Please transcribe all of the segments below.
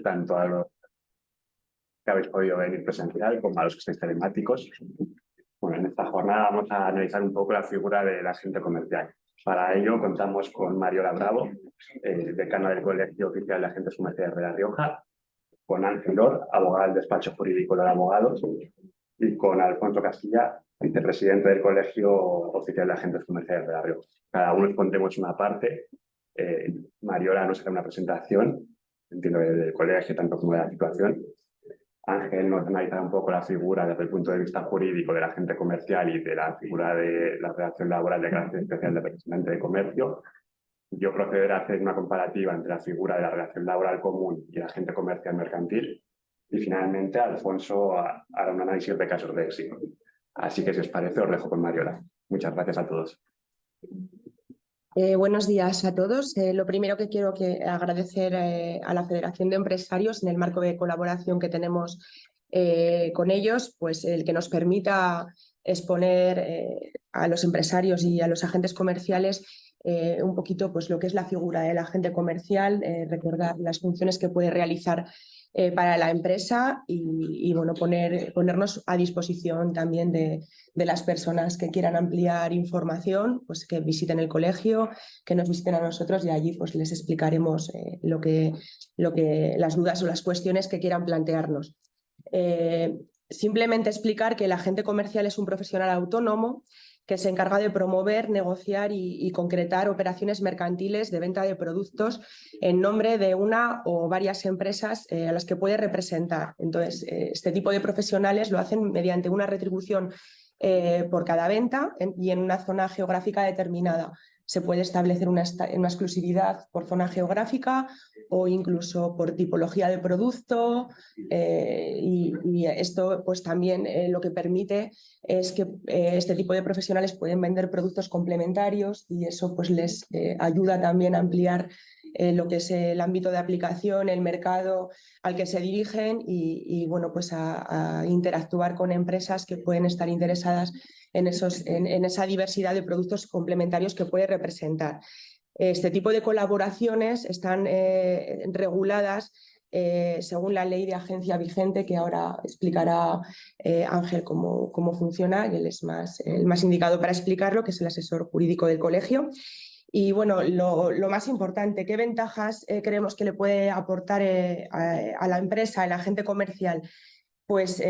tanto a los que habéis podido venir presencial como a los que estáis telemáticos. Bueno, en esta jornada vamos a analizar un poco la figura del agente comercial. Para ello contamos con Mariola Bravo, decana del Colegio Oficial de Agentes Comerciales de La Rioja, con Ángel Or, abogado del despacho jurídico de abogados, y con Alfonso Castilla, vicepresidente del Colegio Oficial de Agentes Comerciales de La Rioja. Cada uno expondremos una parte. Mariola nos hará una presentación, entiendo, del colegio, tanto como de la situación. Ángel nos analizará un poco la figura desde el punto de vista jurídico del agente comercial y de la figura de la relación laboral de carácter especial del representante de comercio. Yo procederé a hacer una comparativa entre la figura de la relación laboral común y el agente comercial mercantil. Y finalmente Alfonso hará un análisis de casos de éxito. Así que si os parece, os dejo con Mariola. Muchas gracias a todos. Buenos días a todos. Lo primero que quiero agradecer a la Federación de Empresarios en el marco de colaboración que tenemos con ellos, pues el que nos permita exponer a los empresarios y a los agentes comerciales un poquito pues, lo que es la figura del agente comercial, recordar las funciones que puede realizar para la empresa y bueno, ponernos a disposición también de las personas que quieran ampliar información, pues que visiten el colegio, que nos visiten a nosotros y allí pues les explicaremos las dudas o las cuestiones que quieran plantearnos. Simplemente explicar que el agente comercial es un profesional autónomo que se encarga de promover, negociar y concretar operaciones mercantiles de venta de productos en nombre de una o varias empresas a las que puede representar. Entonces, este tipo de profesionales lo hacen mediante una retribución por cada venta y en una zona geográfica determinada. Se puede establecer una exclusividad por zona geográfica o incluso por tipología de producto y esto pues también lo que permite es que este tipo de profesionales pueden vender productos complementarios y eso pues les ayuda también a ampliar lo que es el ámbito de aplicación, el mercado al que se dirigen y bueno, pues a interactuar con empresas que pueden estar interesadas en esa diversidad de productos complementarios que puede representar. Este tipo de colaboraciones están reguladas según la ley de agencia vigente, que ahora explicará Ángel cómo funciona, y él es el más indicado para explicarlo, que es el asesor jurídico del colegio. Y bueno, lo más importante, ¿qué ventajas creemos que le puede aportar a la empresa, el agente comercial? Pues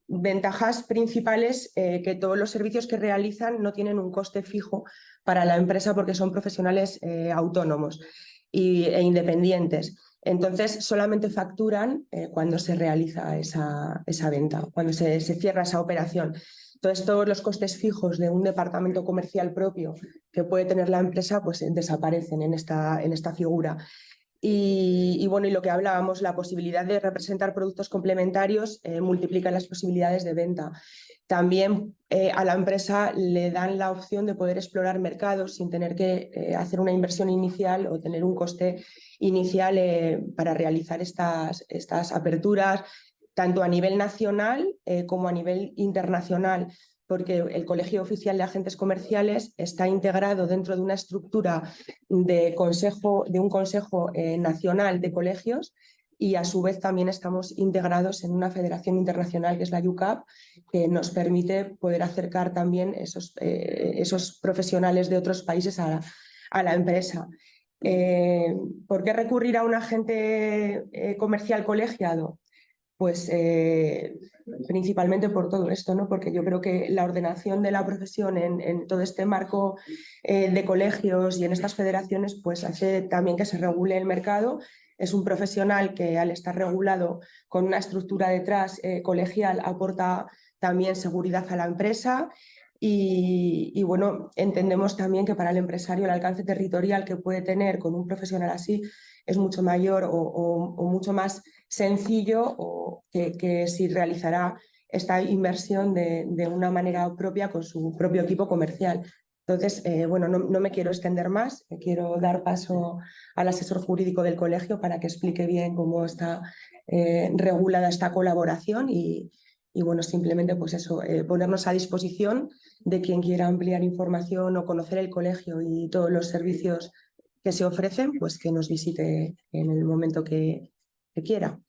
ventajas principales, que todos los servicios que realizan no tienen un coste fijo para la empresa porque son profesionales autónomos e independientes. Entonces, solamente facturan cuando se realiza esa venta, cuando se cierra esa operación. Entonces, todos los costes fijos de un departamento comercial propio que puede tener la empresa pues desaparecen en esta figura. Y bueno, y lo que hablábamos, la posibilidad de representar productos complementarios multiplica las posibilidades de venta. También a la empresa le dan la opción de poder explorar mercados sin tener que hacer una inversión inicial o tener un coste inicial para realizar estas aperturas, tanto a nivel nacional como a nivel internacional, porque el Colegio Oficial de Agentes Comerciales está integrado dentro de una estructura de un consejo nacional de colegios y a su vez también estamos integrados en una federación internacional que es la UCAP, que nos permite poder acercar también esos profesionales de otros países a la empresa. ¿Por qué recurrir a un agente comercial colegiado? Pues principalmente por todo esto, ¿no? Porque yo creo que la ordenación de la profesión en todo este marco de colegios y en estas federaciones pues hace también que se regule el mercado. Es un profesional que al estar regulado con una estructura detrás colegial aporta también seguridad a la empresa y bueno, entendemos también que para el empresario el alcance territorial que puede tener con un profesional así es mucho mayor o mucho más sencillo que si realizará esta inversión de una manera propia con su propio equipo comercial. Entonces, bueno, no me quiero extender más, quiero dar paso al asesor jurídico del colegio para que explique bien cómo está regulada esta colaboración y bueno, simplemente pues eso, ponernos a disposición de quien quiera ampliar información o conocer el colegio y todos los servicios que se ofrecen, pues que nos visite en el momento que que quiera.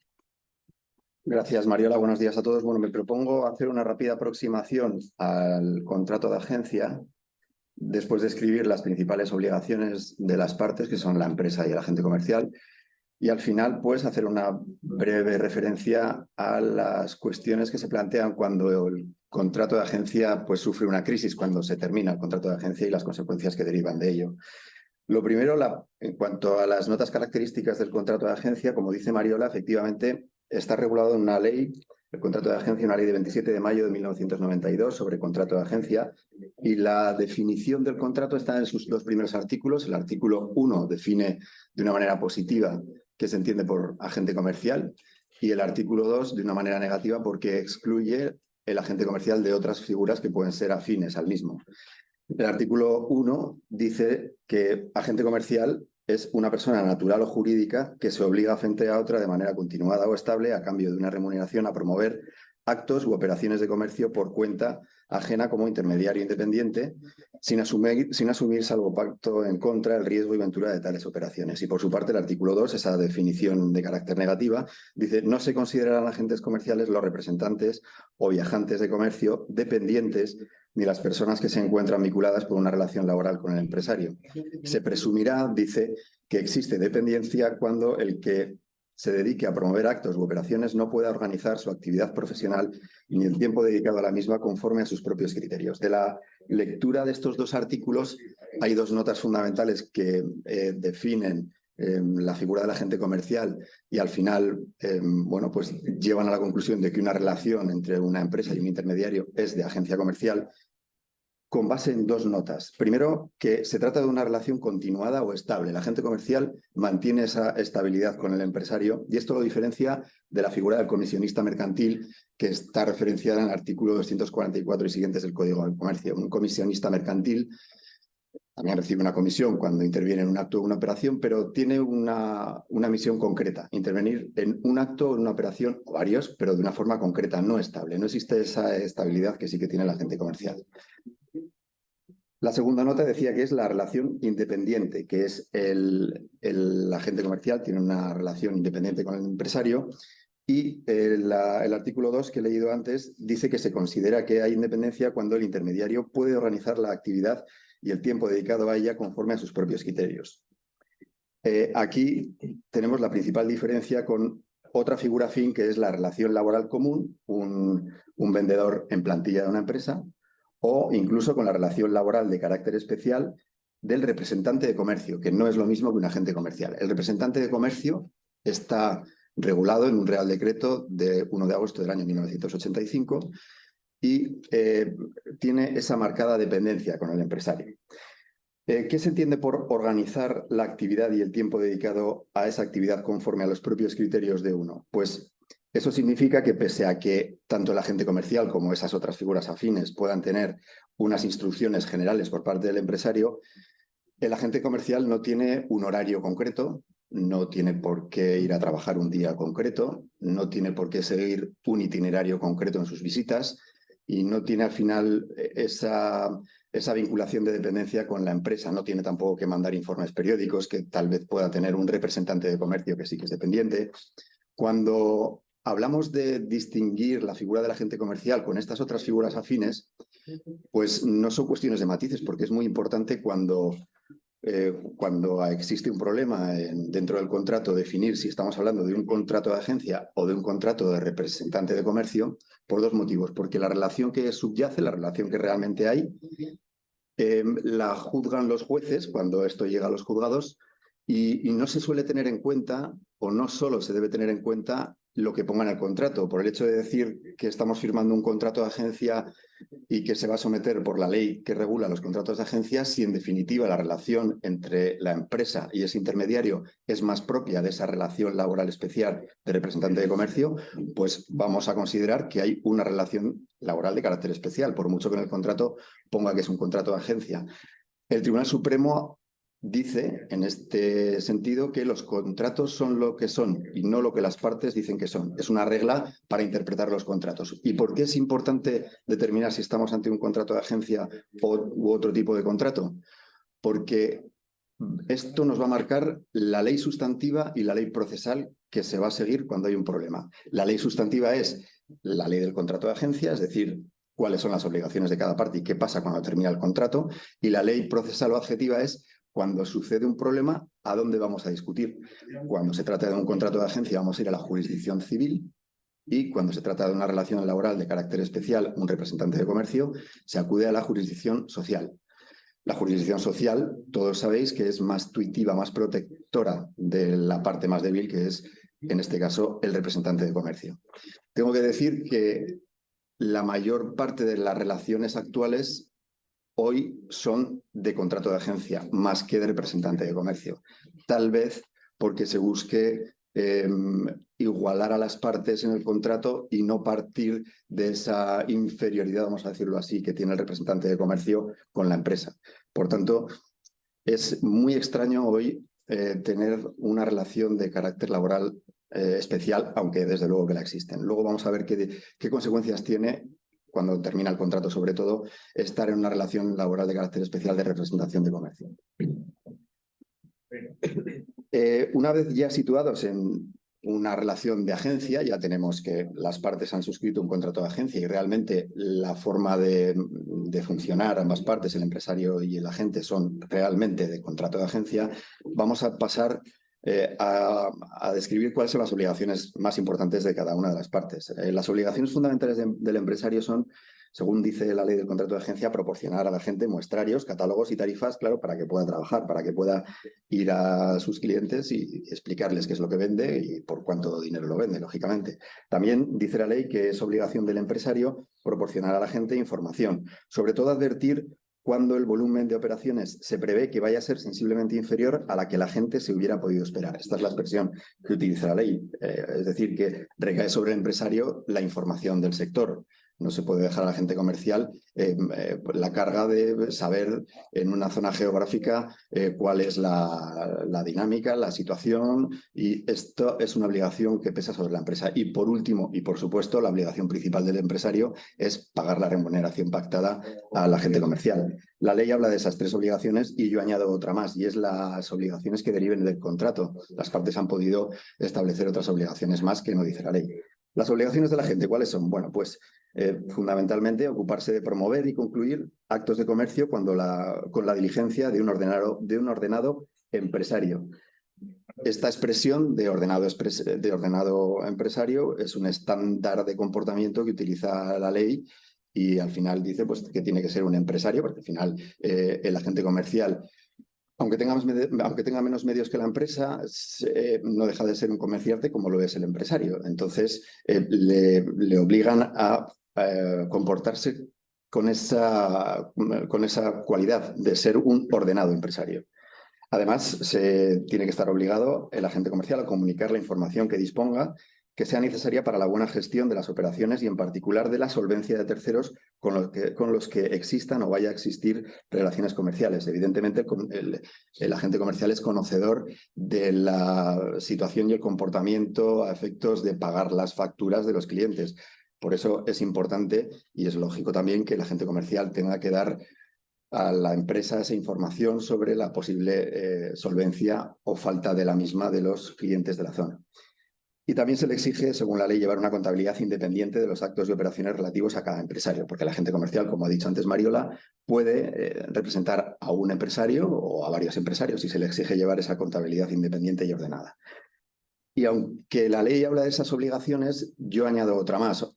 Gracias, Mariola. Buenos días a todos. Bueno, me propongo hacer una rápida aproximación al contrato de agencia después de escribir las principales obligaciones de las partes, que son la empresa y el agente comercial, y al final, pues, hacer una breve referencia a las cuestiones que se plantean cuando el contrato de agencia, pues, sufre una crisis, cuando se termina el contrato de agencia y las consecuencias que derivan de ello. Lo primero, en cuanto a las notas características del contrato de agencia, como dice Mariola, efectivamente está regulado en una ley, el contrato de agencia, una ley de 27 de mayo de 1992 sobre contrato de agencia, y la definición del contrato está en sus dos primeros artículos. El artículo 1 define de una manera positiva qué se entiende por agente comercial, y el artículo 2 de una manera negativa porque excluye el agente comercial de otras figuras que pueden ser afines al mismo. El artículo 1 dice que agente comercial es una persona natural o jurídica que se obliga frente a otra de manera continuada o estable a cambio de una remuneración a promover actos u operaciones de comercio por cuenta ajena como intermediario independiente, sin asumir salvo pacto en contra el riesgo y ventura de tales operaciones. Y por su parte, el artículo 2, esa definición de carácter negativa, dice: no se considerarán agentes comerciales los representantes o viajantes de comercio dependientes ni las personas que se encuentran vinculadas por una relación laboral con el empresario. Se presumirá, dice, que existe dependencia cuando el que se dedique a promover actos u operaciones no pueda organizar su actividad profesional ni el tiempo dedicado a la misma conforme a sus propios criterios. De la lectura de estos dos artículos hay dos notas fundamentales que definen la figura del agente comercial y al final bueno, pues llevan a la conclusión de que una relación entre una empresa y un intermediario es de agencia comercial, con base en dos notas. Primero, que se trata de una relación continuada o estable. El agente comercial mantiene esa estabilidad con el empresario y esto lo diferencia de la figura del comisionista mercantil, que está referenciada en el artículo 244 y siguientes del Código del Comercio. Un comisionista mercantil también recibe una comisión cuando interviene en un acto o una operación, pero tiene una misión concreta: intervenir en un acto o en una operación, o varios, pero de una forma concreta, no estable. No existe esa estabilidad que sí que tiene el agente comercial. La segunda nota decía que es la relación independiente, que es el agente comercial tiene una relación independiente con el empresario, y el artículo 2 que he leído antes dice que se considera que hay independencia cuando el intermediario puede organizar la actividad y el tiempo dedicado a ella conforme a sus propios criterios. Aquí tenemos la principal diferencia con otra figura afín, que es la relación laboral común, un vendedor en plantilla de una empresa, o incluso con la relación laboral de carácter especial del representante de comercio, que no es lo mismo que un agente comercial. El representante de comercio está regulado en un Real Decreto de 1 de agosto del año 1985 y tiene esa marcada dependencia con el empresario. ¿Qué se entiende por organizar la actividad y el tiempo dedicado a esa actividad conforme a los propios criterios de uno? Pues eso significa que, pese a que tanto el agente comercial como esas otras figuras afines puedan tener unas instrucciones generales por parte del empresario, el agente comercial no tiene un horario concreto, no tiene por qué ir a trabajar un día concreto, no tiene por qué seguir un itinerario concreto en sus visitas y no tiene al final esa vinculación de dependencia con la empresa. No tiene tampoco que mandar informes periódicos que tal vez pueda tener un representante de comercio que sí que es dependiente. Cuando hablamos de distinguir la figura del agente comercial con estas otras figuras afines, pues no son cuestiones de matices, porque es muy importante cuando existe un problema dentro del contrato, definir si estamos hablando de un contrato de agencia o de un contrato de representante de comercio, por dos motivos. Porque la relación que subyace, la relación que realmente hay, la juzgan los jueces cuando esto llega a los juzgados, y no se suele tener en cuenta, o no solo se debe tener en cuenta, lo que ponga en el contrato. Por el hecho de decir que estamos firmando un contrato de agencia y que se va a someter por la ley que regula los contratos de agencia, si en definitiva la relación entre la empresa y ese intermediario es más propia de esa relación laboral especial de representante de comercio, pues vamos a considerar que hay una relación laboral de carácter especial, por mucho que en el contrato ponga que es un contrato de agencia. El Tribunal Supremo dice, en este sentido, que los contratos son lo que son y no lo que las partes dicen que son. Es una regla para interpretar los contratos. ¿Y por qué es importante determinar si estamos ante un contrato de agencia u otro tipo de contrato? Porque esto nos va a marcar la ley sustantiva y la ley procesal que se va a seguir cuando hay un problema. La ley sustantiva es la ley del contrato de agencia, es decir, cuáles son las obligaciones de cada parte y qué pasa cuando termina el contrato. Y la ley procesal o adjetiva es cuando sucede un problema, ¿a dónde vamos a discutir? Cuando se trata de un contrato de agencia, vamos a ir a la jurisdicción civil. Y cuando se trata de una relación laboral de carácter especial, un representante de comercio, se acude a la jurisdicción social. La jurisdicción social, todos sabéis que es más tuitiva, más protectora de la parte más débil, que es, en este caso, el representante de comercio. Tengo que decir que la mayor parte de las relaciones actuales hoy son de contrato de agencia, más que de representante de comercio. Tal vez porque se busque igualar a las partes en el contrato y no partir de esa inferioridad, vamos a decirlo así, que tiene el representante de comercio con la empresa. Por tanto, es muy extraño hoy tener una relación de carácter laboral especial, aunque desde luego que la existen. Luego vamos a ver qué consecuencias tiene, cuando termina el contrato, sobre todo, estar en una relación laboral de carácter especial de representación de comercio. Una vez ya situados en una relación de agencia, ya tenemos que las partes han suscrito un contrato de agencia y realmente la forma de funcionar ambas partes, el empresario y el agente, son realmente de contrato de agencia. Vamos a pasar a describir cuáles son las obligaciones más importantes de cada una de las partes. Las obligaciones fundamentales del empresario son, según dice la ley del contrato de agencia, proporcionar a la gente muestrarios, catálogos y tarifas, claro, para que pueda trabajar, para que pueda ir a sus clientes y explicarles qué es lo que vende y por cuánto dinero lo vende, lógicamente. También dice la ley que es obligación del empresario proporcionar a la gente información, sobre todo advertir cuando el volumen de operaciones se prevé que vaya a ser sensiblemente inferior a la que la gente se hubiera podido esperar. Esta es la expresión que utiliza la ley. Es decir, que recae sobre el empresario la información del sector. No se puede dejar a la gente comercial la carga de saber en una zona geográfica cuál es la dinámica, la situación, y esto es una obligación que pesa sobre la empresa. Y por último, y por supuesto, la obligación principal del empresario es pagar la remuneración pactada a la gente comercial. La ley habla de esas tres obligaciones y yo añado otra más, y es las obligaciones que deriven del contrato. Las partes han podido establecer otras obligaciones más que no dice la ley. Las obligaciones de la gente, ¿cuáles son? Bueno, pues fundamentalmente ocuparse de promover y concluir actos de comercio con la diligencia de un ordenado empresario. Esta expresión de ordenado empresario es un estándar de comportamiento que utiliza la ley y al final dice pues, que tiene que ser un empresario, porque al final el agente comercial, aunque tenga menos medios que la empresa, no deja de ser un comerciante como lo es el empresario. Entonces, le obligan a comportarse con esa cualidad de ser un ordenado empresario. Además, se tiene que estar obligado el agente comercial a comunicar la información que disponga que sea necesaria para la buena gestión de las operaciones y en particular de la solvencia de terceros con los que existan o vaya a existir relaciones comerciales. Evidentemente, el agente comercial es conocedor de la situación y el comportamiento a efectos de pagar las facturas de los clientes. Por eso es importante y es lógico también que el agente comercial tenga que dar a la empresa esa información sobre la posible solvencia o falta de la misma de los clientes de la zona. Y también se le exige, según la ley, llevar una contabilidad independiente de los actos y operaciones relativos a cada empresario, porque el agente comercial, como ha dicho antes Mariola, puede representar a un empresario o a varios empresarios y se le exige llevar esa contabilidad independiente y ordenada. Y aunque la ley habla de esas obligaciones, yo añado otra más.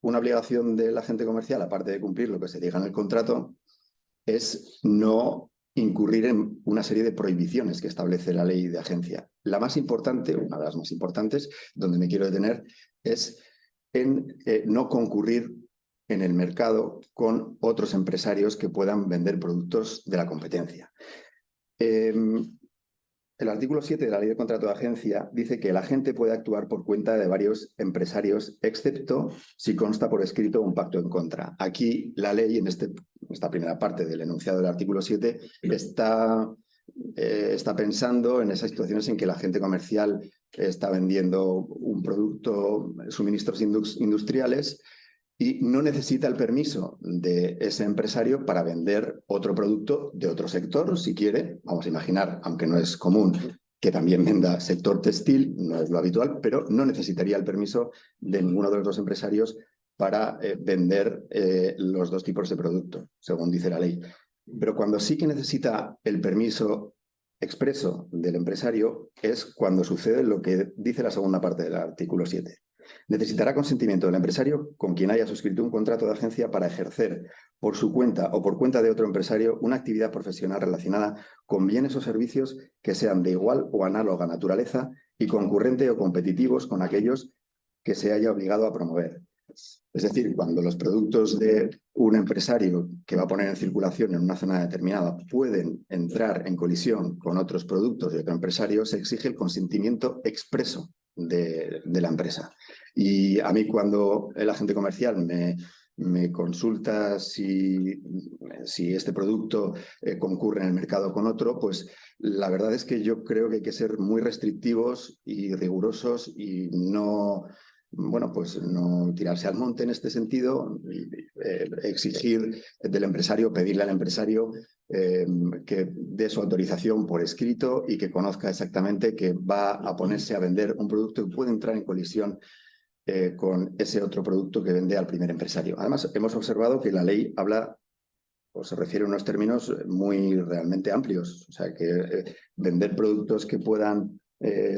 Una obligación del agente comercial, aparte de cumplir lo que se diga en el contrato, es no incurrir en una serie de prohibiciones que establece la ley de agencia. La más importante, una de las más importantes, donde me quiero detener, es en no concurrir en el mercado con otros empresarios que puedan vender productos de la competencia. El artículo 7 de la Ley de Contrato de Agencia dice que el agente puede actuar por cuenta de varios empresarios, excepto si consta por escrito un pacto en contra. Aquí la ley, en esta primera parte del enunciado del artículo 7, está pensando en esas situaciones en que el agente comercial está vendiendo un producto, suministros industriales, y no necesita el permiso de ese empresario para vender otro producto de otro sector, si quiere. Vamos a imaginar, aunque no es común, que también venda sector textil, no es lo habitual, pero no necesitaría el permiso de ninguno de los dos empresarios para vender los dos tipos de producto, según dice la ley. Pero cuando sí que necesita el permiso expreso del empresario es cuando sucede lo que dice la segunda parte del artículo 7. Necesitará consentimiento del empresario con quien haya suscrito un contrato de agencia para ejercer por su cuenta o por cuenta de otro empresario una actividad profesional relacionada con bienes o servicios que sean de igual o análoga naturaleza y concurrente o competitivos con aquellos que se haya obligado a promover. Es decir, cuando los productos de un empresario que va a poner en circulación en una zona determinada pueden entrar en colisión con otros productos de otro empresario, se exige el consentimiento expreso de la empresa. Y a mí, cuando el agente comercial me consulta si este producto concurre en el mercado con otro, pues la verdad es que yo creo que hay que ser muy restrictivos y rigurosos y no tirarse al monte en este sentido, exigir del empresario, pedirle al empresario que dé su autorización por escrito y que conozca exactamente que va a ponerse a vender un producto que puede entrar en colisión con ese otro producto que vende al primer empresario. Además, hemos observado que la ley habla o se refiere a unos términos muy realmente amplios, o sea, que vender productos que puedan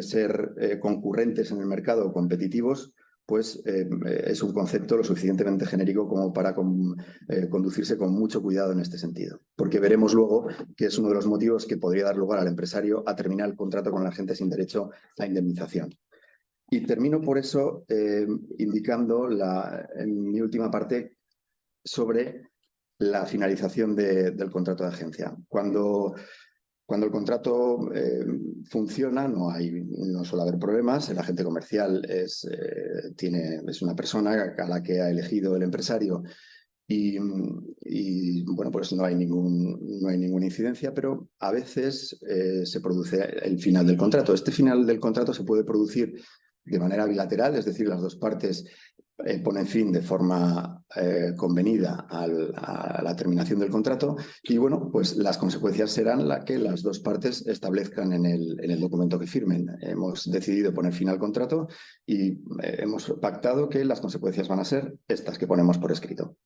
ser concurrentes en el mercado o competitivos, pues es un concepto lo suficientemente genérico como para conducirse con mucho cuidado en este sentido. Porque veremos luego que es uno de los motivos que podría dar lugar al empresario a terminar el contrato con la agente sin derecho a indemnización. Y termino por eso indicando en mi última parte sobre la finalización del contrato de agencia. Cuando el contrato funciona, no suele haber problemas. El agente comercial es una persona a la que ha elegido el empresario y bueno, pues no hay ninguna incidencia, pero a veces se produce el final del contrato. Este final del contrato se puede producir de manera bilateral, es decir, las dos partes ponen fin de forma convenida a la terminación del contrato y bueno, pues las consecuencias serán las que las dos partes establezcan en el documento que firmen. Hemos decidido poner fin al contrato y hemos pactado que las consecuencias van a ser estas que ponemos por escrito.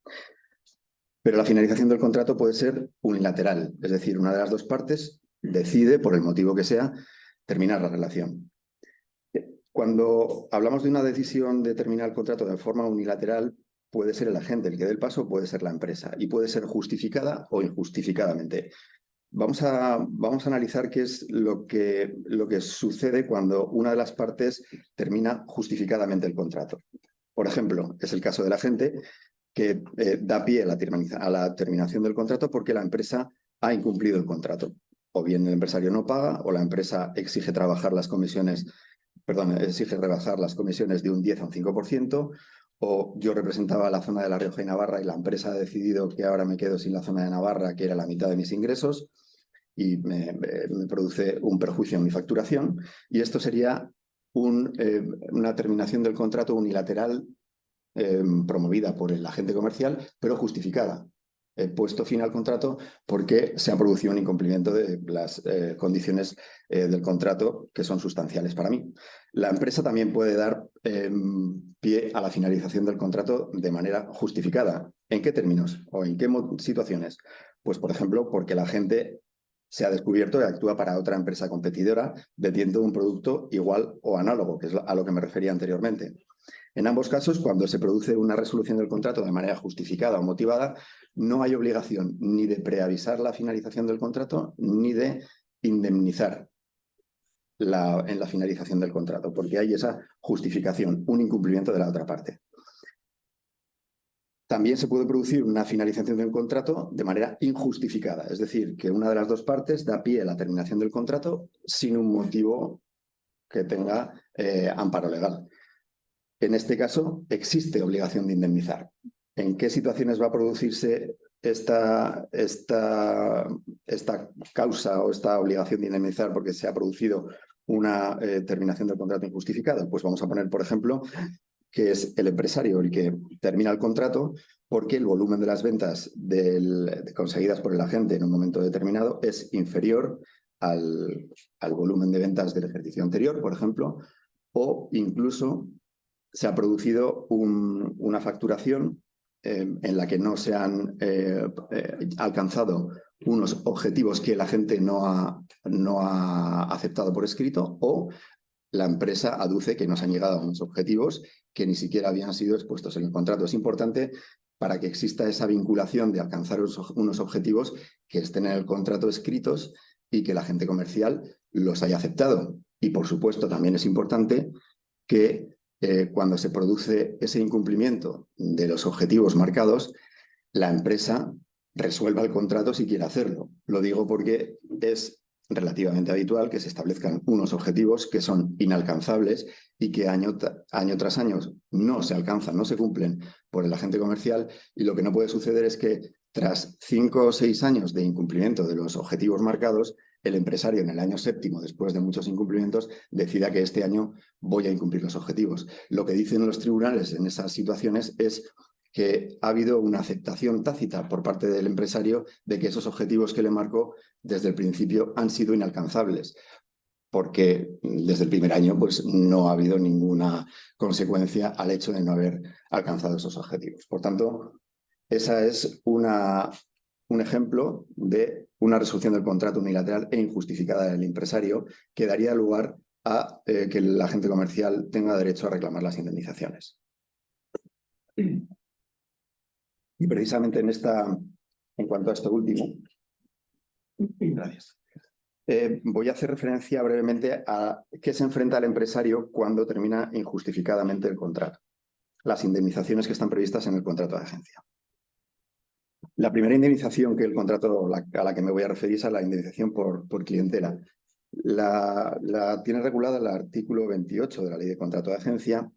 Pero la finalización del contrato puede ser unilateral, es decir, una de las dos partes decide, por el motivo que sea, terminar la relación. Cuando hablamos de una decisión de terminar el contrato de forma unilateral, puede ser el agente el que dé el paso, puede ser la empresa, y puede ser justificada o injustificadamente. Vamos a analizar qué es lo que sucede cuando una de las partes termina justificadamente el contrato. Por ejemplo, es el caso del agente que da pie a la terminación del contrato porque la empresa ha incumplido el contrato. O bien el empresario no paga o la empresa exige rebajar las comisiones de un 10 a un 5%, o yo representaba la zona de La Rioja y Navarra y la empresa ha decidido que ahora me quedo sin la zona de Navarra, que era la mitad de mis ingresos, y me produce un perjuicio en mi facturación. Y esto sería una terminación del contrato unilateral promovida por el agente comercial, pero justificada. He puesto fin al contrato porque se ha producido un incumplimiento de las condiciones del contrato que son sustanciales para mí. La empresa también puede dar pie a la finalización del contrato de manera justificada. ¿En qué términos o en qué situaciones? Pues, por ejemplo, porque la agente se ha descubierto y actúa para otra empresa competidora vendiendo un producto igual o análogo, que es a lo que me refería anteriormente. En ambos casos, cuando se produce una resolución del contrato de manera justificada o motivada, no hay obligación ni de preavisar la finalización del contrato ni de indemnizar en la finalización del contrato, porque hay esa justificación, un incumplimiento de la otra parte. También se puede producir una finalización del contrato de manera injustificada, es decir, que una de las dos partes da pie a la terminación del contrato sin un motivo que tenga amparo legal. En este caso, existe obligación de indemnizar. ¿En qué situaciones va a producirse esta causa o esta obligación de indemnizar porque se ha producido una terminación del contrato injustificada? Pues vamos a poner, por ejemplo, que es el empresario el que termina el contrato, porque el volumen de las ventas conseguidas por el agente en un momento determinado es inferior al volumen de ventas del ejercicio anterior, por ejemplo, o incluso se ha producido una facturación en la que no se han alcanzado unos objetivos que el agente no ha aceptado por escrito, o la empresa aduce que no se han llegado a unos objetivos que ni siquiera habían sido expuestos en el contrato. Es importante, para que exista esa vinculación de alcanzar unos objetivos, que estén en el contrato escritos y que el agente comercial los haya aceptado. Y, por supuesto, también es importante que cuando se produce ese incumplimiento de los objetivos marcados, la empresa resuelva el contrato si quiere hacerlo. Lo digo porque es relativamente habitual que se establezcan unos objetivos que son inalcanzables y que año tras año no se alcanzan, no se cumplen por el agente comercial, y lo que no puede suceder es que tras 5 o 6 años de incumplimiento de los objetivos marcados, el empresario en el año 7º, después de muchos incumplimientos, decida que este año voy a incumplir los objetivos. Lo que dicen los tribunales en esas situaciones es que ha habido una aceptación tácita por parte del empresario de que esos objetivos que le marcó desde el principio han sido inalcanzables, porque desde el primer año pues, no ha habido ninguna consecuencia al hecho de no haber alcanzado esos objetivos. Por tanto, esa es un ejemplo de una resolución del contrato unilateral e injustificada del empresario, que daría lugar a que el agente comercial tenga derecho a reclamar las indemnizaciones. Y precisamente en cuanto a esto último, gracias. Voy a hacer referencia brevemente a qué se enfrenta el empresario cuando termina injustificadamente el contrato, las indemnizaciones que están previstas en el contrato de agencia. La primera indemnización que el contrato a la que me voy a referir es a la indemnización por clientela. La tiene regulada el artículo 28 de la Ley de Contrato de Agencia.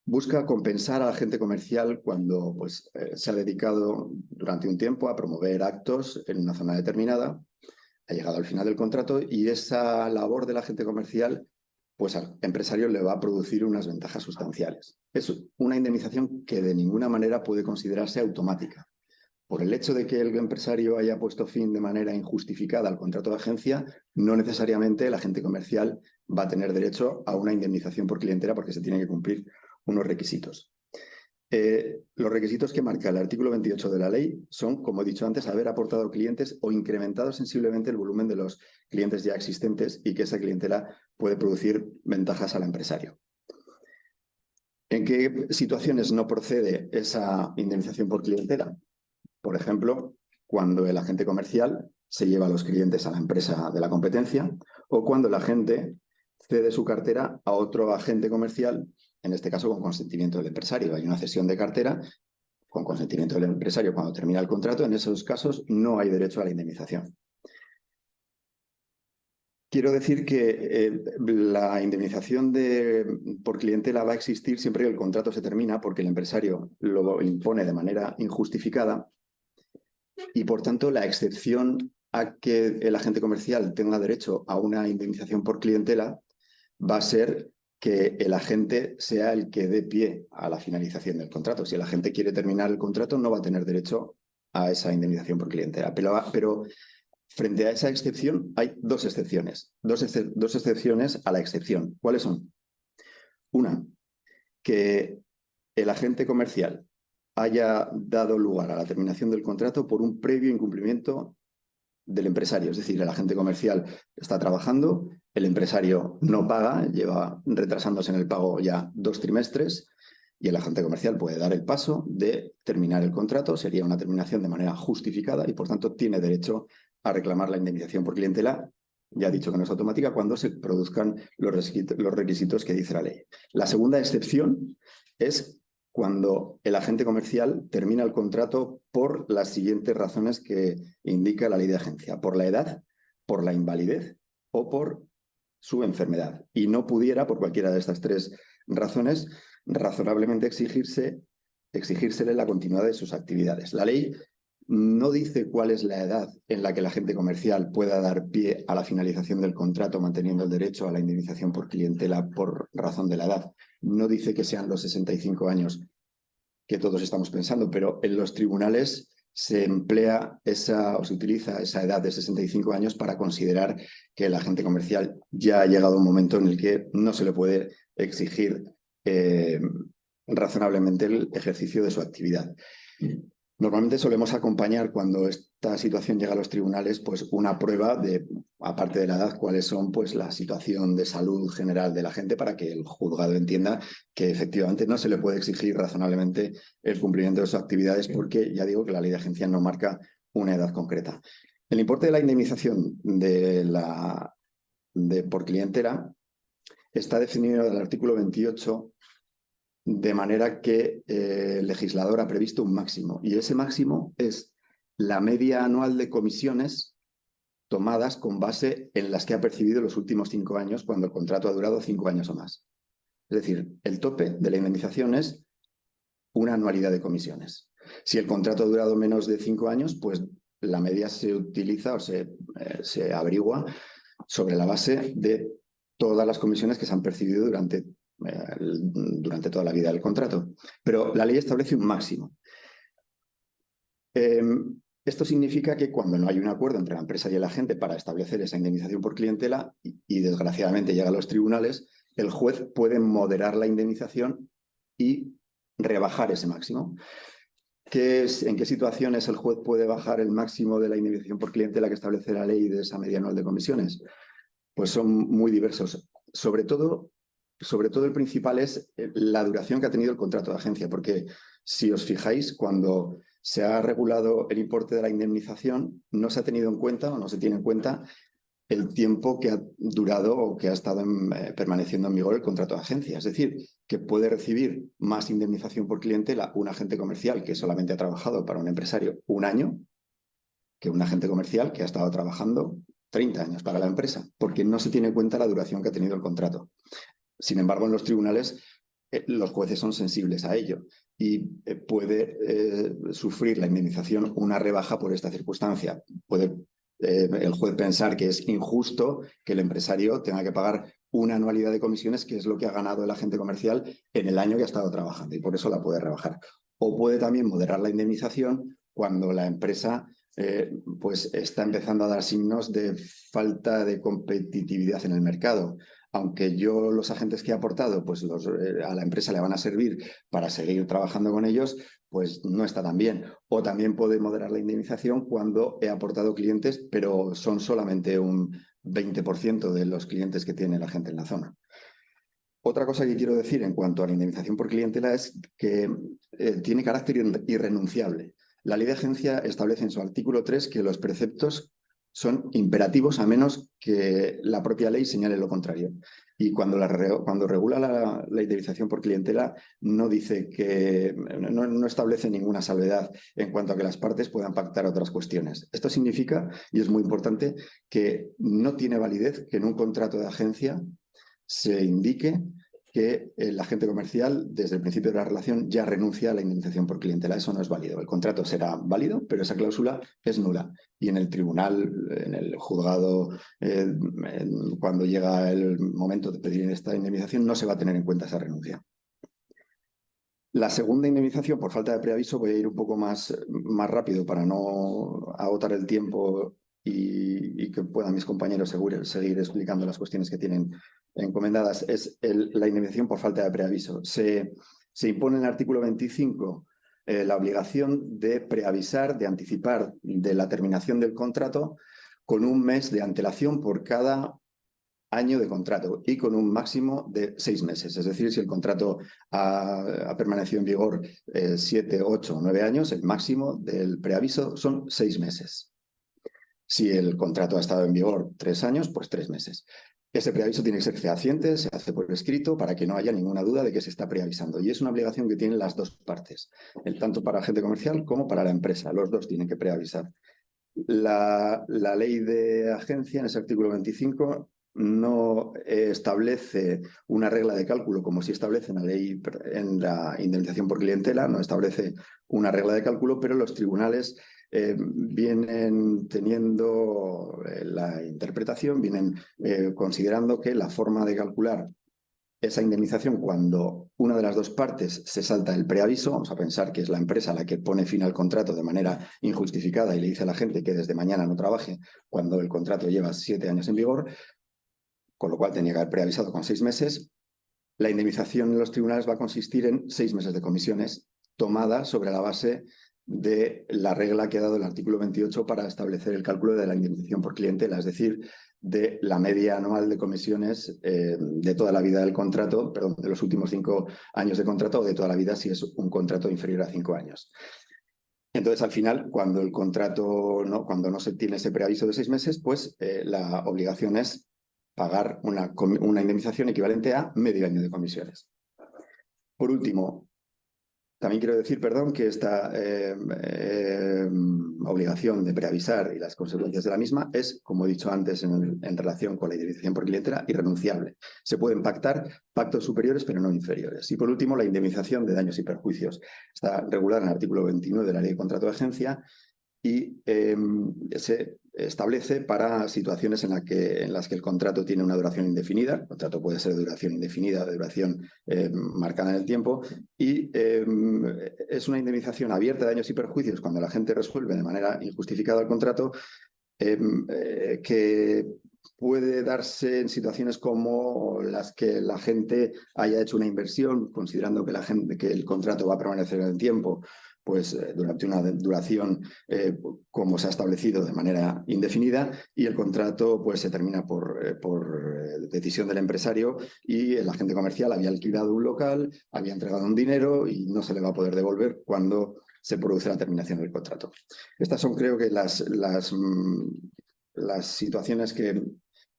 Busca compensar al agente comercial cuando pues, se ha dedicado durante un tiempo a promover actos en una zona determinada, ha llegado al final del contrato, y esa labor del agente comercial pues al empresario le va a producir unas ventajas sustanciales. Es una indemnización que de ninguna manera puede considerarse automática. Por el hecho de que el empresario haya puesto fin de manera injustificada al contrato de agencia, no necesariamente el agente comercial va a tener derecho a una indemnización por clientela, porque se tienen que cumplir unos requisitos. Los requisitos que marca el artículo 28 de la ley son, como he dicho antes, haber aportado clientes o incrementado sensiblemente el volumen de los clientes ya existentes, y que esa clientela puede producir ventajas al empresario. ¿En qué situaciones no procede esa indemnización por clientela? Por ejemplo, cuando el agente comercial se lleva a los clientes a la empresa de la competencia, o cuando el agente cede su cartera a otro agente comercial, en este caso con consentimiento del empresario. Hay una cesión de cartera con consentimiento del empresario cuando termina el contrato. En esos casos no hay derecho a la indemnización. Quiero decir que la indemnización por clientela va a existir siempre que el contrato se termina, porque el empresario lo impone de manera injustificada, y por tanto la excepción a que el agente comercial tenga derecho a una indemnización por clientela va a ser que el agente sea el que dé pie a la finalización del contrato. Si el agente quiere terminar el contrato, no va a tener derecho a esa indemnización por clientela. Pero frente a esa excepción hay dos excepciones. Dos excepciones a la excepción. ¿Cuáles son? Una, que el agente comercial haya dado lugar a la terminación del contrato por un previo incumplimiento del empresario. Es decir, el agente comercial está trabajando, el empresario no paga, lleva retrasándose en el pago ya 2 trimestres, y el agente comercial puede dar el paso de terminar el contrato. Sería una terminación de manera justificada y, por tanto, tiene derecho a reclamar la indemnización por clientela. Ya he dicho que no es automática, cuando se produzcan los requisitos que dice la ley. La segunda excepción es cuando el agente comercial termina el contrato por las siguientes razones que indica la ley de agencia: por la edad, por la invalidez o por su enfermedad, y no pudiera, por cualquiera de estas 3 razones, razonablemente exigírsele la continuidad de sus actividades. La ley no dice cuál es la edad en la que el agente comercial pueda dar pie a la finalización del contrato manteniendo el derecho a la indemnización por clientela por razón de la edad. No dice que sean los 65 años que todos estamos pensando, pero en los tribunales se emplea o se utiliza esa edad de 65 años para considerar que el agente comercial ya ha llegado un momento en el que no se le puede exigir razonablemente el ejercicio de su actividad. Normalmente solemos acompañar, cuando esta situación llega a los tribunales, pues una prueba de, aparte de la edad, cuáles son pues la situación de salud general de la gente, para que el juzgado entienda que efectivamente no se le puede exigir razonablemente el cumplimiento de sus actividades, porque ya digo que la ley de agencia no marca una edad concreta. El importe de la indemnización por clientela está definido en el artículo 28, de manera que el legislador ha previsto un máximo, y ese máximo es la media anual de comisiones tomadas con base en las que ha percibido los últimos 5 años, cuando el contrato ha durado 5 años o más. Es decir, el tope de la indemnización es una anualidad de comisiones. Si el contrato ha durado menos de 5 años, pues la media se utiliza o se averigua sobre la base de todas las comisiones que se han percibido durante toda la vida del contrato. Pero la ley establece un máximo. Esto significa que cuando no hay un acuerdo entre la empresa y el agente para establecer esa indemnización por clientela, y desgraciadamente llega a los tribunales, el juez puede moderar la indemnización y rebajar ese máximo. ¿En qué situaciones el juez puede bajar el máximo de la indemnización por clientela que establece la ley de esa media anual de comisiones? Pues son muy diversos. Sobre todo el principal es la duración que ha tenido el contrato de agencia, porque si os fijáis, cuando se ha regulado el importe de la indemnización, no se ha tenido en cuenta o no se tiene en cuenta el tiempo que ha durado o que ha estado permaneciendo en vigor el contrato de agencia. Es decir, que puede recibir más indemnización por clientela un agente comercial que solamente ha trabajado para un empresario 1 año, que un agente comercial que ha estado trabajando 30 años para la empresa, porque no se tiene en cuenta la duración que ha tenido el contrato. Sin embargo, en los tribunales los jueces son sensibles a ello y puede sufrir la indemnización una rebaja por esta circunstancia. Puede el juez pensar que es injusto que el empresario tenga que pagar una anualidad de comisiones, que es lo que ha ganado el agente comercial en el año que ha estado trabajando, y por eso la puede rebajar. O puede también moderar la indemnización cuando la empresa pues está empezando a dar signos de falta de competitividad en el mercado. Aunque los agentes que he aportado, pues a la empresa le van a servir para seguir trabajando con ellos, pues no está tan bien. O también puede moderar la indemnización cuando he aportado clientes, pero son solamente un 20% de los clientes que tiene la gente en la zona. Otra cosa que quiero decir en cuanto a la indemnización por clientela es que tiene carácter irrenunciable. La ley de agencia establece en su artículo 3 que los preceptos son imperativos a menos que la propia ley señale lo contrario. Y cuando regula la indemnización por clientela, no dice que no establece ninguna salvedad en cuanto a que las partes puedan pactar otras cuestiones. Esto significa, y es muy importante, que no tiene validez que en un contrato de agencia se indique que el agente comercial, desde el principio de la relación, ya renuncia a la indemnización por clientela. Eso no es válido. El contrato será válido, pero esa cláusula es nula. Y en el tribunal, en el juzgado, cuando llega el momento de pedir esta indemnización, no se va a tener en cuenta esa renuncia. La segunda indemnización por falta de preaviso, voy a ir un poco más rápido para no agotar el tiempo y que puedan mis compañeros seguir explicando las cuestiones que tienen encomendadas. Es la indemnización por falta de preaviso. Se impone en el artículo 25 la obligación de preavisar, de anticipar de la terminación del contrato con 1 mes de antelación por cada año de contrato y con un máximo de 6 meses. Es decir, si el contrato ha permanecido en vigor 7, 8 o 9 años, el máximo del preaviso son 6 meses. Si el contrato ha estado en vigor 3 años, pues 3 meses. Ese preaviso tiene que ser fehaciente, se hace por escrito para que no haya ninguna duda de que se está preavisando. Y es una obligación que tienen las dos partes, tanto para el agente comercial como para la empresa. Los dos tienen que preavisar. La ley de agencia, en ese artículo 25, no establece una regla de cálculo como sí establece en la indemnización por clientela, no establece una regla de cálculo, pero los tribunales vienen teniendo la interpretación, vienen considerando que la forma de calcular esa indemnización cuando una de las dos partes se salta el preaviso, vamos a pensar que es la empresa la que pone fin al contrato de manera injustificada y le dice a la gente que desde mañana no trabaje cuando el contrato lleva 7 años en vigor, con lo cual tenía que haber preavisado con 6 meses, la indemnización en los tribunales va a consistir en 6 meses de comisiones tomada sobre la base de la regla que ha dado el artículo 28 para establecer el cálculo de la indemnización por clientela, es decir, de la media anual de comisiones de toda la vida del contrato, perdón, de los últimos 5 años de contrato o de toda la vida si es un contrato inferior a 5 años. Entonces, al final, cuando el contrato cuando no se tiene ese preaviso de 6 meses, pues la obligación es pagar una indemnización equivalente a medio año de comisiones. Por último, también quiero decir, perdón, que esta obligación de preavisar y las consecuencias de la misma es, como he dicho antes, en relación con la indemnización por clientela, irrenunciable. Se pueden pactar pactos superiores, pero no inferiores. Y por último, la indemnización de daños y perjuicios. Está regulada en el artículo 29 de la Ley de Contrato de Agencia y se establece para situaciones en las que el contrato tiene una duración indefinida. El contrato puede ser de duración indefinida, de duración marcada en el tiempo, y es una indemnización abierta de daños y perjuicios cuando la gente resuelve de manera injustificada el contrato, que puede darse en situaciones como las que la gente haya hecho una inversión, considerando que el contrato va a permanecer en el tiempo, pues durante una duración como se ha establecido de manera indefinida, y el contrato pues se termina por decisión del empresario y el agente comercial había alquilado un local, había entregado un dinero y no se le va a poder devolver cuando se produce la terminación del contrato. Estas son, creo que, las situaciones que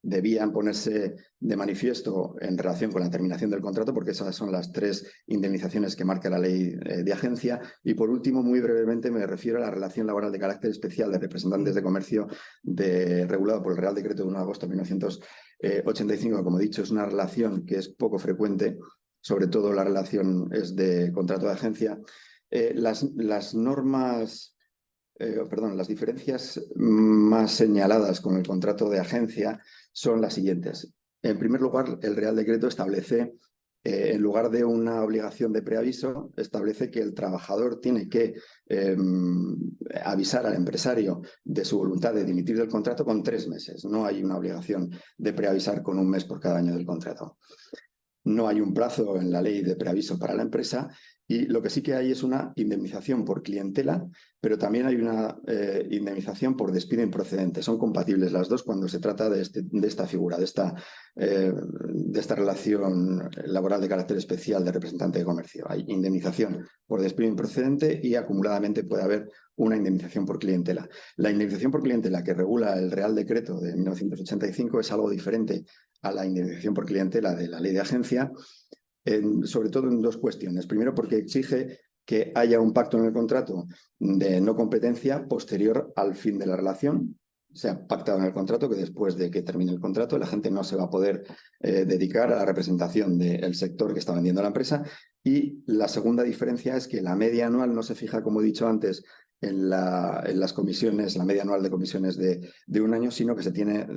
debían ponerse de manifiesto en relación con la terminación del contrato, porque esas son las 3 indemnizaciones que marca la ley de agencia. Y por último, muy brevemente, me refiero a la relación laboral de carácter especial de representantes de comercio regulado por el Real Decreto de 1 de agosto de 1985. Como he dicho, es una relación que es poco frecuente, sobre todo la relación es de contrato de agencia. Las normas... las diferencias más señaladas con el contrato de agencia son las siguientes. En primer lugar, el Real Decreto establece, en lugar de una obligación de preaviso, establece que el trabajador tiene que avisar al empresario de su voluntad de dimitir del contrato con 3 meses. No hay una obligación de preavisar con 1 mes por cada año del contrato. No hay un plazo en la ley de preaviso para la empresa, y lo que sí que hay es una indemnización por clientela, pero también hay una indemnización por despido improcedente. Son compatibles las dos cuando se trata de esta figura, de esta relación laboral de carácter especial de representante de comercio. Hay indemnización por despido improcedente y acumuladamente puede haber una indemnización por clientela. La indemnización por clientela que regula el Real Decreto de 1985 es algo diferente a la indemnización por clientela de la ley de agencia, sobre todo en 2 cuestiones. Primero, porque exige que haya un pacto en el contrato de no competencia posterior al fin de la relación. Se ha pactado en el contrato que después de que termine el contrato la gente no se va a poder dedicar a la representación del sector que está vendiendo la empresa. Y la segunda diferencia es que la media anual no se fija, como he dicho antes, en las comisiones, la media anual de comisiones de 1 año, sino que se tiene...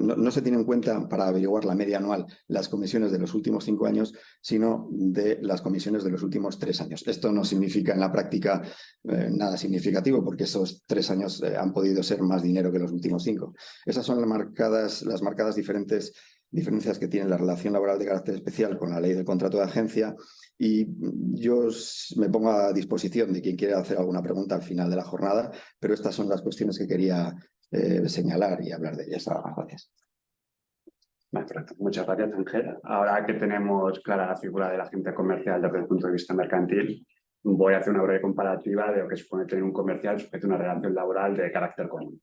no se tiene en cuenta para averiguar la media anual las comisiones de los últimos 5 años, sino de las comisiones de los últimos 3 años. Esto no significa en la práctica nada significativo, porque esos 3 años han podido ser más dinero que los últimos 5. Esas son las marcadas diferencias que tiene la relación laboral de carácter especial con la ley del contrato de agencia, y yo me pongo a disposición de quien quiera hacer alguna pregunta al final de la jornada, pero estas son las cuestiones que quería señalar y hablar de ellas. Gracias. Perfecto. Muchas gracias, Ángel. Ahora que tenemos clara la figura del agente comercial desde el punto de vista mercantil, voy a hacer una breve comparativa de lo que supone tener un comercial sujeto a una relación laboral de carácter común.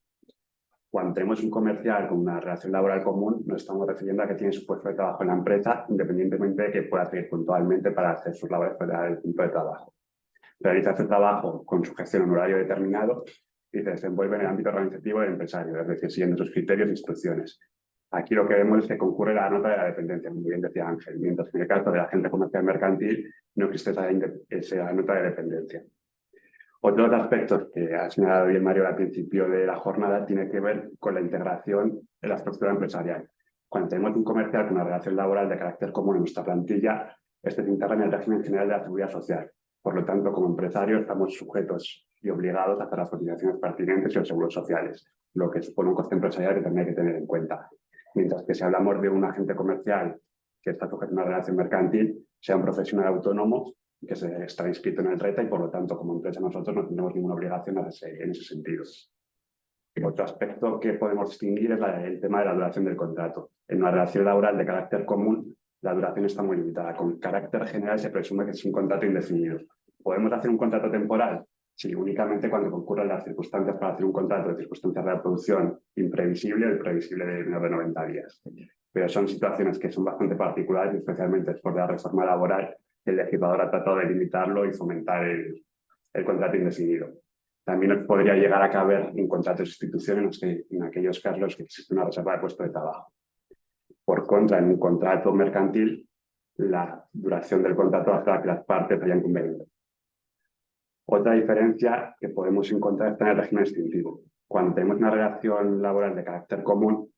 Cuando tenemos un comercial con una relación laboral común, nos estamos refiriendo a que tiene su puesto de trabajo en la empresa, independientemente de que pueda seguir puntualmente para hacer sus labores fuera del punto de trabajo. Realiza su trabajo con su gestión en un horario determinado y se desenvuelve en el ámbito organizativo del empresario, es decir, siguiendo sus criterios e instrucciones. Aquí lo que vemos es que concurre la nota de la dependencia, como bien decía Ángel, mientras que en el caso del agente comercial mercantil no existe esa nota de dependencia. Otros aspectos que ha señalado bien Mario al principio de la jornada tiene que ver con la integración en la estructura empresarial. Cuando tenemos un comercial con una relación laboral de carácter común en nuestra plantilla, este se integra en el régimen general de la seguridad social. Por lo tanto, como empresarios estamos sujetos y obligados a hacer las cotizaciones pertinentes y los seguros sociales, lo que supone un coste empresarial que también hay que tener en cuenta. Mientras que si hablamos de un agente comercial que está sujeto a una relación mercantil, sea un profesional autónomo que se está inscrito en el RETA y por lo tanto como empresa nosotros no tenemos ninguna obligación en ese sentido. Otro aspecto que podemos distinguir es el tema de la duración del contrato. En una relación laboral de carácter común, la duración está muy limitada. Con carácter general se presume que es un contrato indefinido. ¿Podemos hacer un contrato temporal? Sí, únicamente cuando concurran las circunstancias para hacer un contrato de circunstancias de producción imprevisible o previsible de menos de 90 días. Pero son situaciones que son bastante particulares, especialmente después de la reforma laboral, el legislador ha tratado de limitarlo y fomentar el contrato indefinido. También podría llegar a caber un contrato de sustitución en aquellos casos que existe una reserva de puesto de trabajo. Por contra, en un contrato mercantil, la duración del contrato hasta que las partes hayan convenido. Otra diferencia que podemos encontrar está en el régimen extintivo. Cuando tenemos una relación laboral de carácter común,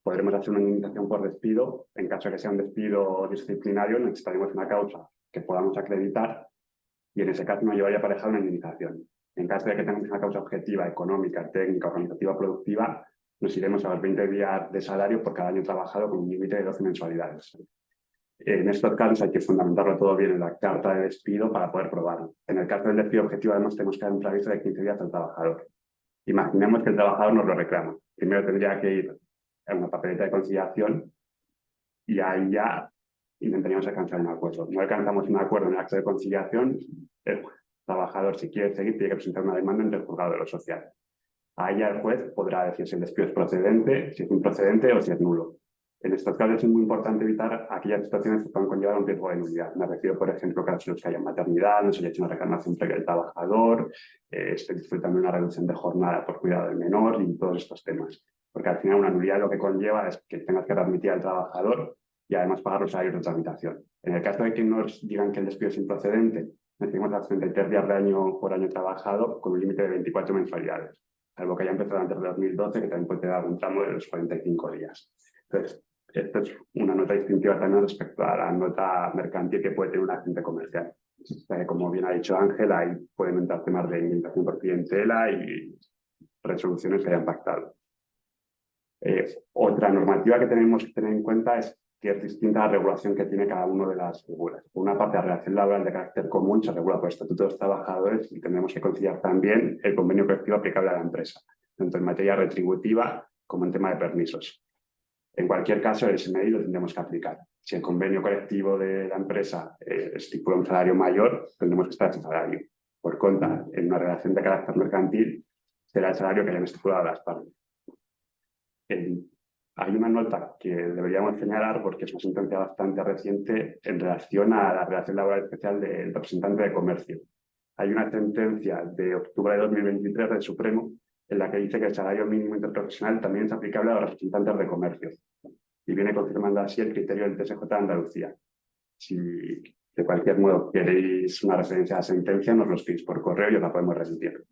podremos hacer una indemnización por despido. En caso de que sea un despido disciplinario, necesitaremos una causa que podamos acreditar y en ese caso nos llevaría aparejada una indemnización. En caso de que tengamos una causa objetiva, económica, técnica, organizativa, productiva, nos iremos a los 20 días de salario por cada año trabajado con un límite de 12 mensualidades. En estos casos hay que fundamentarlo todo bien en la carta de despido para poder probarlo. En el caso del despido objetivo, además, tenemos que dar un preaviso de 15 días al trabajador. Imaginemos que el trabajador nos lo reclama. Primero tendría que ir a una papeleta de conciliación y ahí ya intentaríamos alcanzar un acuerdo. No alcanzamos un acuerdo en el acto de conciliación, el trabajador, si quiere seguir, tiene que presentar una demanda ante el juzgado de lo social. Ahí ya el juez podrá decir si el despido es procedente, si es improcedente o si es nulo. En estos casos es muy importante evitar aquellas situaciones que puedan conllevar un riesgo de nulidad. Me refiero, por ejemplo, a casos en los que haya maternidad, no se haya hecho una reclamación previa del trabajador, esté disfrutando de una reducción de jornada por cuidado del menor y todos estos temas. Porque al final una nulidad lo que conlleva es que tengas que readmitir al trabajador y además pagar los salarios de tramitación. En el caso de que nos digan que el despido es improcedente, decimos las 33 días de año por año trabajado con un límite de 24 mensualidades, salvo que haya empezado antes de 2012, que también puede dar un tramo de los 45 días. Entonces, esta es una nota distintiva también respecto a la nota mercantil que puede tener un agente comercial. Como bien ha dicho Ángel, ahí pueden entrar temas de indemnización por clientela y resoluciones que hayan pactado. Otra normativa que tenemos que tener en cuenta es que es distinta a la regulación que tiene cada una de las figuras. Por una parte, la relación laboral de carácter común se regula por el Estatuto de los Trabajadores y tendremos que conciliar también el convenio colectivo aplicable a la empresa, tanto en materia retributiva como en tema de permisos. En cualquier caso, el SMI lo tendremos que aplicar. Si el convenio colectivo de la empresa estipula un salario mayor, tendremos que estar ese salario. Por contra, en una relación de carácter mercantil, será el salario que hayan estipulado las partes. Hay una nota que deberíamos señalar porque es una sentencia bastante reciente en relación a la relación laboral especial del representante de comercio. Hay una sentencia de octubre de 2023 del Supremo en la que dice que el salario mínimo interprofesional también es aplicable a los representantes de comercio y viene confirmando así el criterio del TSJ de Andalucía. Si de cualquier modo queréis una referencia a la sentencia, nos lo escribís por correo y os la podemos remitir.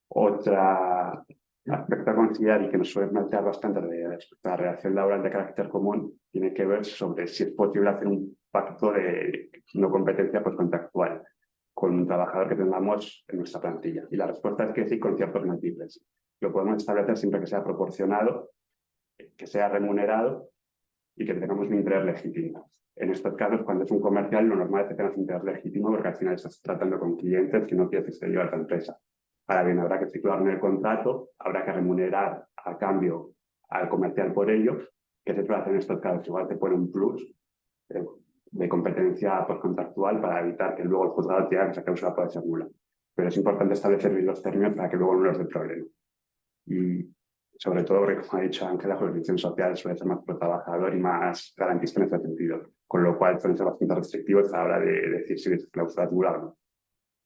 Otra aspecto a considerar y que nos suele plantear bastante respecto a la relación laboral de carácter común tiene que ver sobre si es posible hacer un pacto de no competencia postcontractual con un trabajador que tengamos en nuestra plantilla. Y la respuesta es que sí, con ciertos matices. Lo podemos establecer siempre que sea proporcionado, que sea remunerado y que tengamos un interés legítimo. En estos casos, cuando es un comercial, lo normal es que tengas un interés legítimo porque al final estás tratando con clientes que no quieres que se lleve a tu empresa. Ahora bien, habrá que estipular en el contrato, habrá que remunerar a cambio al comercial por ello, que se suele hacer en estos casos. Igual te pone un plus de competencia postcontractual para evitar que luego el juzgado diga que esa cláusula puede ser nula. Pero es importante establecer bien los términos para que luego no nos dé problema. Y sobre todo porque, como ha dicho Ángel, la jurisdicción social suele ser más pro trabajador y más garantista en ese sentido, con lo cual suelen ser bastante restrictivos a la hora de decir si esa cláusula es nula o no.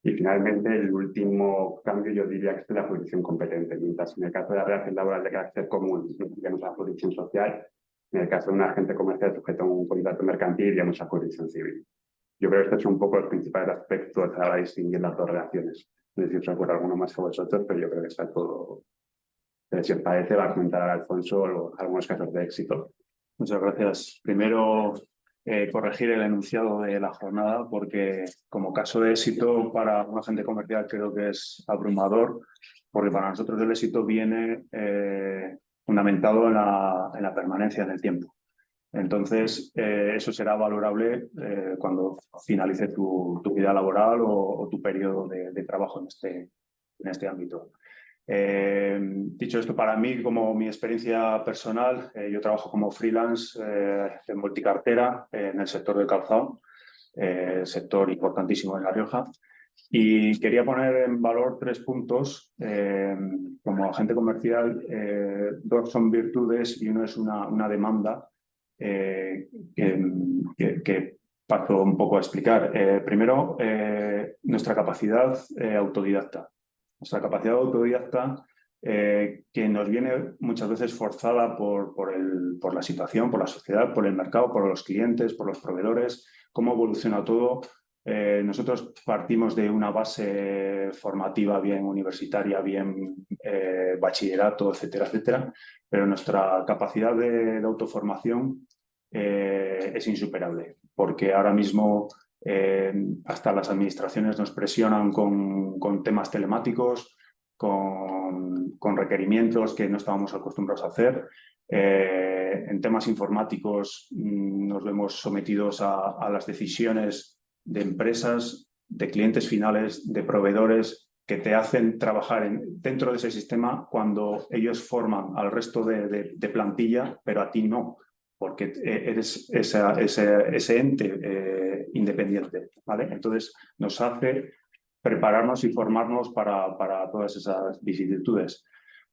Y finalmente, el último cambio yo diría que es la jurisdicción competente. Mientras en el caso de la relación laboral de carácter común, digamos la jurisdicción social, en el caso de un agente comercial sujeto a un contrato mercantil, digamos la jurisdicción civil. Yo creo que estos son un poco los principales aspectos a la hora de distinguir las dos relaciones. No sé si os recuerdo alguno más que vosotros, pero yo creo que está todo. Pero si os parece, va a comentar ahora Alfonso algunos casos de éxito. Muchas gracias. Primero, corregir el enunciado de la jornada, porque como caso de éxito para un agente comercial creo que es abrumador, porque para nosotros el éxito viene fundamentado en la permanencia en el tiempo. Entonces, eso será valorable cuando finalice tu vida laboral o tu periodo de trabajo en este ámbito. Dicho esto, para mí, como mi experiencia personal, yo trabajo como freelance en multicartera en el sector del calzado, sector importantísimo en La Rioja. Y quería poner en valor 3 puntos. Como agente comercial, 2 son virtudes y uno es una demanda que paso un poco a explicar. Primero, nuestra capacidad autodidacta. Nuestra capacidad autodidacta que nos viene muchas veces forzada por la situación, por la sociedad, por el mercado, por los clientes, por los proveedores, cómo evoluciona todo. Nosotros partimos de una base formativa bien universitaria, bien bachillerato, etcétera, etcétera, pero nuestra capacidad de autoformación es insuperable, porque ahora mismo hasta las administraciones nos presionan con temas telemáticos, con requerimientos que no estábamos acostumbrados a hacer. En temas informáticos nos vemos sometidos a las decisiones de empresas, de clientes finales, de proveedores que te hacen trabajar dentro de ese sistema cuando ellos forman al resto de plantilla, pero a ti no, porque eres ese ente independiente, ¿vale? Entonces nos hace prepararnos y formarnos para todas esas vicisitudes.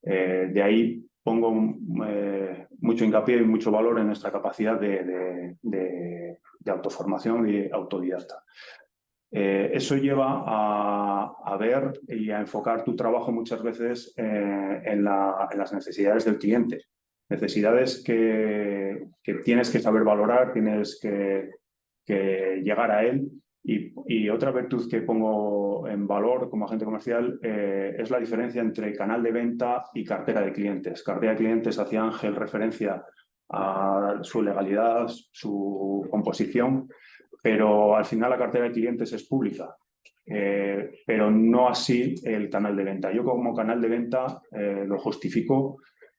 De ahí pongo mucho hincapié y mucho valor en nuestra capacidad de autoformación y autodidacta. Eso lleva a ver y a enfocar tu trabajo muchas veces en las necesidades del cliente. Necesidades que tienes que saber valorar, tienes que llegar a él. Y otra virtud que pongo en valor como agente comercial es la diferencia entre canal de venta y cartera de clientes. Cartera de clientes, hacía Ángel referencia a su legalidad, su composición, pero al final la cartera de clientes es pública. Pero no así el canal de venta. Yo como canal de venta lo justifico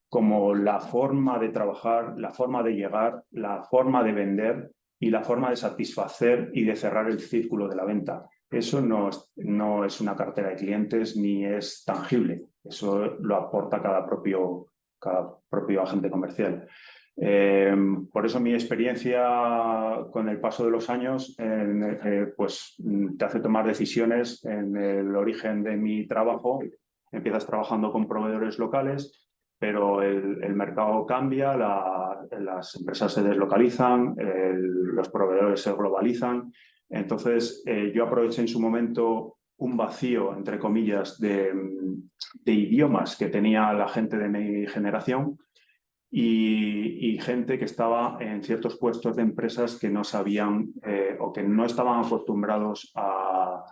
como la forma de trabajar, la forma de llegar, la forma de vender y la forma de satisfacer y de cerrar el círculo de la venta. Eso no es una cartera de clientes ni es tangible. Eso lo aporta cada propio agente comercial. Por eso mi experiencia con el paso de los años pues te hace tomar decisiones en el origen de mi trabajo. Empiezas trabajando con proveedores locales, pero el mercado cambia, las empresas se deslocalizan, los proveedores se globalizan. Entonces, yo aproveché en su momento un vacío, entre comillas, de idiomas que tenía la gente de mi generación y gente que estaba en ciertos puestos de empresas que no sabían o que no estaban acostumbrados a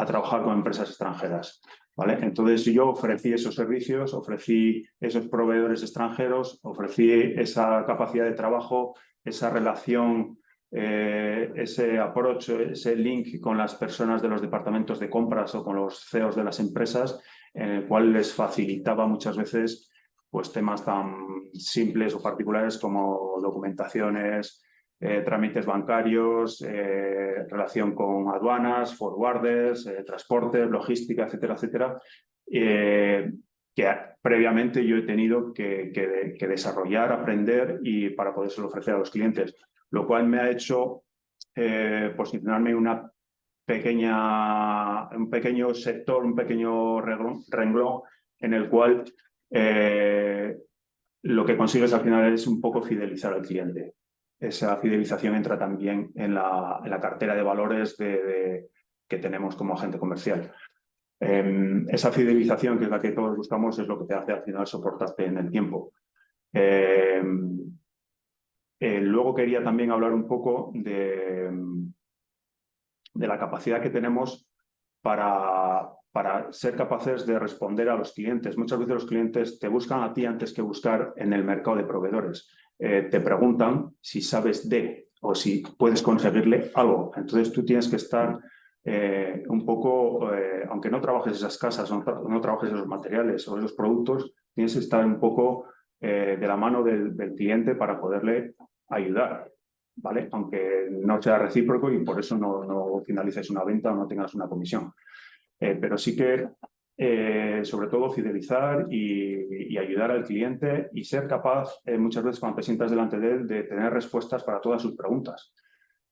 trabajar con empresas extranjeras. ¿Vale? Entonces yo ofrecí esos servicios, ofrecí esos proveedores extranjeros, ofrecí esa capacidad de trabajo, esa relación, ese approach, ese link con las personas de los departamentos de compras o con los CEOs de las empresas, en el cual les facilitaba muchas veces pues, temas tan simples o particulares como documentaciones, trámites bancarios, relación con aduanas, forwarders, transportes, logística, etcétera, etcétera, que previamente yo he tenido que desarrollar, aprender y para podérselo ofrecer a los clientes, lo cual me ha hecho posicionarme en un pequeño sector, un pequeño renglón en el cual lo que consigues al final es un poco fidelizar al cliente. Esa fidelización entra también en la cartera de valores que tenemos como agente comercial. Esa fidelización, que es la que todos buscamos, es lo que te hace al final soportarte en el tiempo. Luego quería también hablar un poco de la capacidad que tenemos para para ser capaces de responder a los clientes. Muchas veces los clientes te buscan a ti antes que buscar en el mercado de proveedores. Te preguntan si sabes de o si puedes conseguirle algo. Entonces tú tienes que estar un poco, aunque no trabajes esas casas, no trabajes esos materiales o esos productos, tienes que estar un poco de la mano del cliente para poderle ayudar, ¿vale? Aunque no sea recíproco y por eso no finalices una venta o no tengas una comisión. Pero sí que, sobre todo, fidelizar y ayudar al cliente y ser capaz, muchas veces cuando te sientas delante de él, de tener respuestas para todas sus preguntas.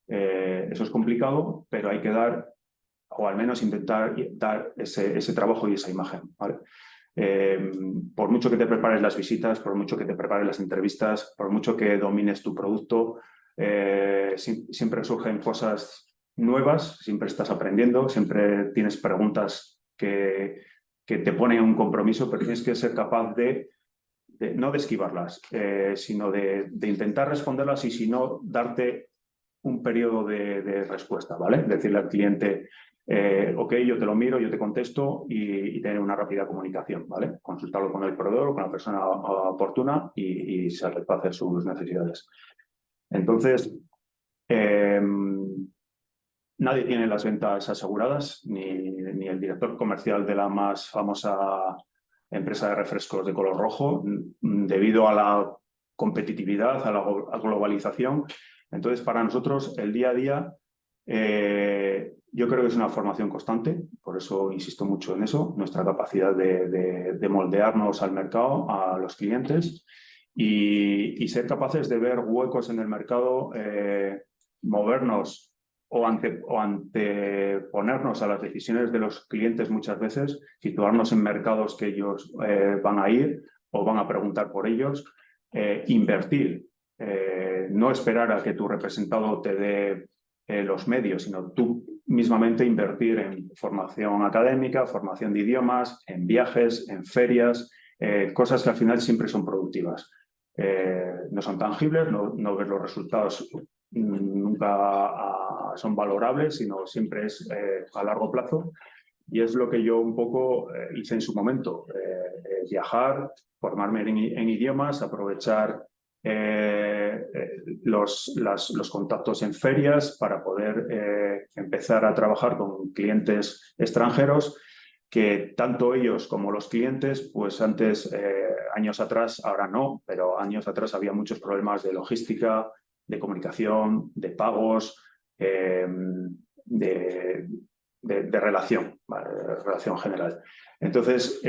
Eso es complicado, pero hay que dar, o al menos intentar dar ese trabajo y esa imagen, ¿vale? Por mucho que te prepares las visitas, por mucho que te prepares las entrevistas, por mucho que domines tu producto, siempre surgen cosas nuevas, siempre estás aprendiendo, siempre tienes preguntas que te ponen un compromiso, pero tienes que ser capaz no de esquivarlas, sino de intentar responderlas y si no, darte un periodo de respuesta, ¿vale? Decirle al cliente, ok, yo te lo miro, yo te contesto y tener una rápida comunicación, ¿vale? Consultarlo con el proveedor o con la persona oportuna y satisfacer sus necesidades. Entonces, nadie tiene las ventas aseguradas, ni el director comercial de la más famosa empresa de refrescos de color rojo, debido a la competitividad, a la globalización. Entonces, para nosotros, el día a día, yo creo que es una formación constante, por eso insisto mucho en eso, nuestra capacidad de moldearnos al mercado, a los clientes y ser capaces de ver huecos en el mercado, movernos o anteponernos a las decisiones de los clientes muchas veces, situarnos en mercados que ellos van a ir o van a preguntar por ellos, invertir, no esperar a que tu representado te dé los medios, sino tú mismamente invertir en formación académica, formación de idiomas, en viajes, en ferias, cosas que al final siempre son productivas. No son tangibles, no ves los resultados, nunca son valorables, sino siempre es a largo plazo. Y es lo que yo un poco hice en su momento, viajar, formarme en idiomas, aprovechar los contactos en ferias para poder empezar a trabajar con clientes extranjeros que tanto ellos como los clientes, pues antes, años atrás, ahora no, pero años atrás había muchos problemas de logística, de comunicación, de pagos, de relación, ¿vale? Relación general. Entonces,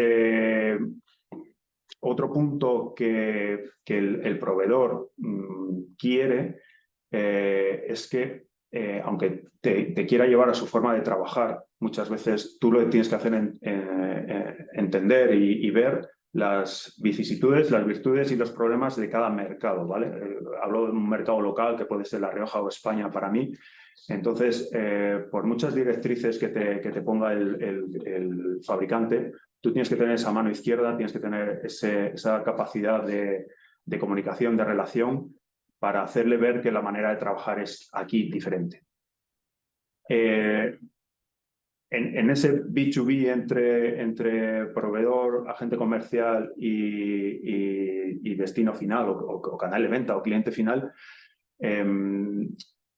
otro punto que el proveedor quiere es que, aunque te quiera llevar a su forma de trabajar, muchas veces tú lo tienes que hacer entender y ver las vicisitudes, las virtudes y los problemas de cada mercado, ¿vale? Hablo de un mercado local que puede ser La Rioja o España para mí. Entonces, por muchas directrices que te ponga el fabricante, tú tienes que tener esa mano izquierda, tienes que tener esa capacidad de comunicación, de relación, para hacerle ver que la manera de trabajar es aquí diferente. En ese B2B entre proveedor, agente comercial y destino final o canal de venta o cliente final,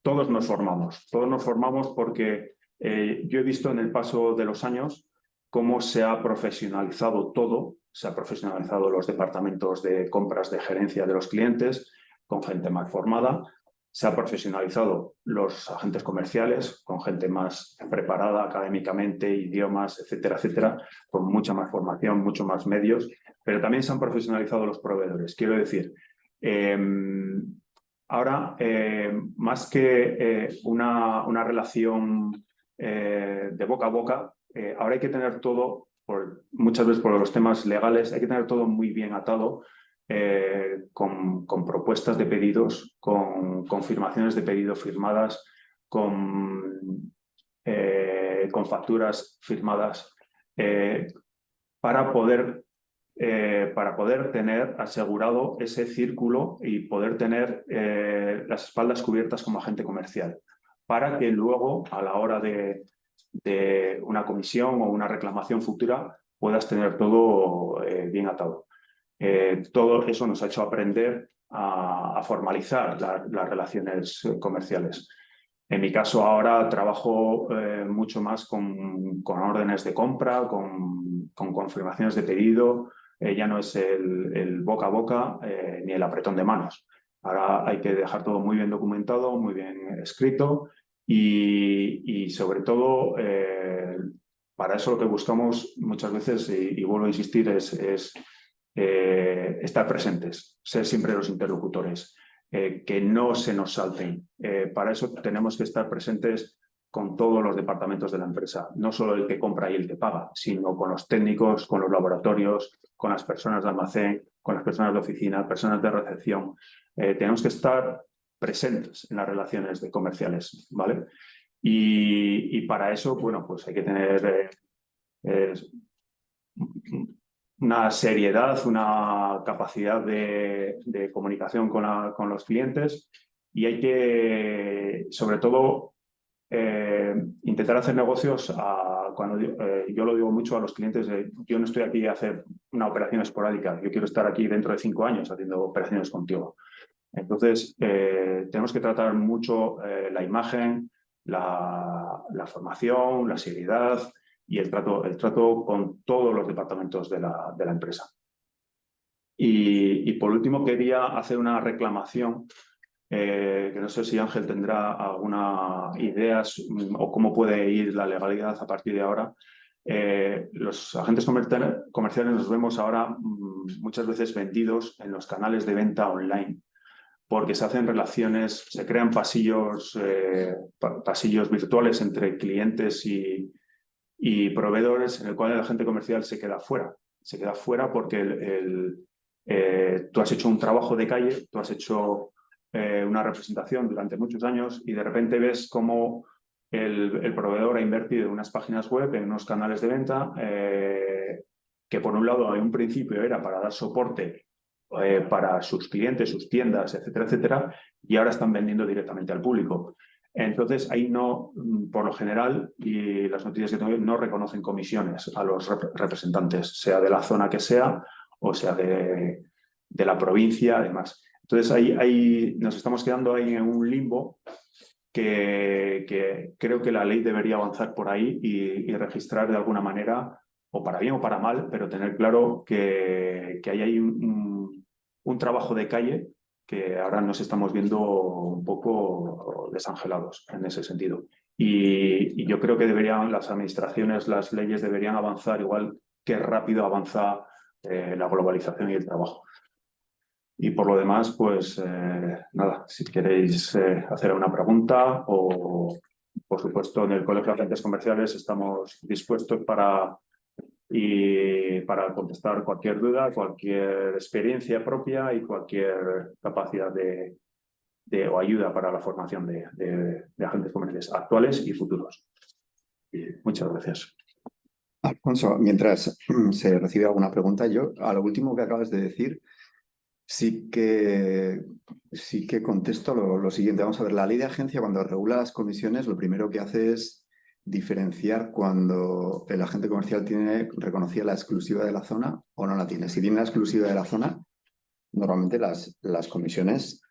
todos nos formamos porque yo he visto en el paso de los años cómo se ha profesionalizado todo, se ha profesionalizado los departamentos de compras, de gerencia de los clientes, con gente más formada, se ha profesionalizado los agentes comerciales, con gente más preparada académicamente, idiomas, etcétera, etcétera, con mucha más formación, mucho más medios, pero también se han profesionalizado los proveedores. Quiero decir, ahora, más que una relación de boca a boca, ahora hay que tener todo, muchas veces por los temas legales, hay que tener todo muy bien atado, con propuestas de pedidos, con confirmaciones de pedido firmadas, con facturas firmadas, para poder tener asegurado ese círculo y poder tener las espaldas cubiertas como agente comercial, para que luego, a la hora de de una comisión o una reclamación futura, puedas tener todo bien atado. Todo eso nos ha hecho aprender a formalizar las relaciones comerciales. En mi caso ahora trabajo mucho más con órdenes de compra, con confirmaciones de pedido. Ya no es el boca a boca ni el apretón de manos. Ahora hay que dejar todo muy bien documentado, muy bien escrito y sobre todo para eso lo que buscamos muchas veces, y vuelvo a insistir, es estar presentes, ser siempre los interlocutores. Que no se nos salten. Para eso tenemos que estar presentes con todos los departamentos de la empresa, no solo el que compra y el que paga, sino con los técnicos, con los laboratorios, con las personas de almacén, con las personas de oficina, personas de recepción. Tenemos que estar presentes en las relaciones comerciales, ¿vale? Y para eso, bueno, pues hay que tener una seriedad, una capacidad de comunicación con los clientes y hay que, sobre todo, intentar hacer negocios cuando yo lo digo mucho a los clientes, yo no estoy aquí a hacer una operación esporádica, yo quiero estar aquí dentro de 5 años haciendo operaciones contigo. Entonces, tenemos que tratar mucho la imagen, la formación, la seriedad y el trato con todos los departamentos de la empresa. Y por último, quería hacer una reclamación, que no sé si Ángel tendrá alguna idea o cómo puede ir la legalidad a partir de ahora. Los agentes comerciales nos vemos ahora muchas veces vendidos en los canales de venta online, porque se hacen relaciones, se crean pasillos virtuales entre clientes y proveedores en el cual el agente comercial se queda fuera. Se queda fuera porque tú has hecho un trabajo de calle, tú has hecho una representación durante muchos años y de repente ves cómo el proveedor ha invertido en unas páginas web, en unos canales de venta, que por un lado en un principio era para dar soporte para sus clientes, sus tiendas, etcétera, etcétera, y ahora están vendiendo directamente al público. Entonces, ahí no, por lo general, y las noticias que tengo, no reconocen comisiones a los representantes, sea de la zona que sea o sea de la provincia, además. Entonces, ahí nos estamos quedando ahí en un limbo que creo que la ley debería avanzar por ahí y registrar de alguna manera, o para bien o para mal, pero tener claro que hay ahí un trabajo de calle que ahora nos estamos viendo un poco desangelados en ese sentido. Y yo creo que las administraciones, las leyes deberían avanzar igual que rápido avanza la globalización y el trabajo. Y por lo demás, pues nada, si queréis hacer una pregunta o, por supuesto, en el Colegio de Agentes Comerciales estamos dispuestos para contestar cualquier duda, cualquier experiencia propia y cualquier capacidad o ayuda para la formación de agentes comerciales actuales y futuros. Y muchas gracias. Alfonso, mientras se recibe alguna pregunta, yo a lo último que acabas de decir, sí que contesto lo siguiente. Vamos a ver, la ley de agencia, cuando regula las comisiones, lo primero que hace es diferenciar cuando el agente comercial tiene reconocida la exclusiva de la zona o no la tiene. Si tiene la exclusiva de la zona, normalmente las comisiones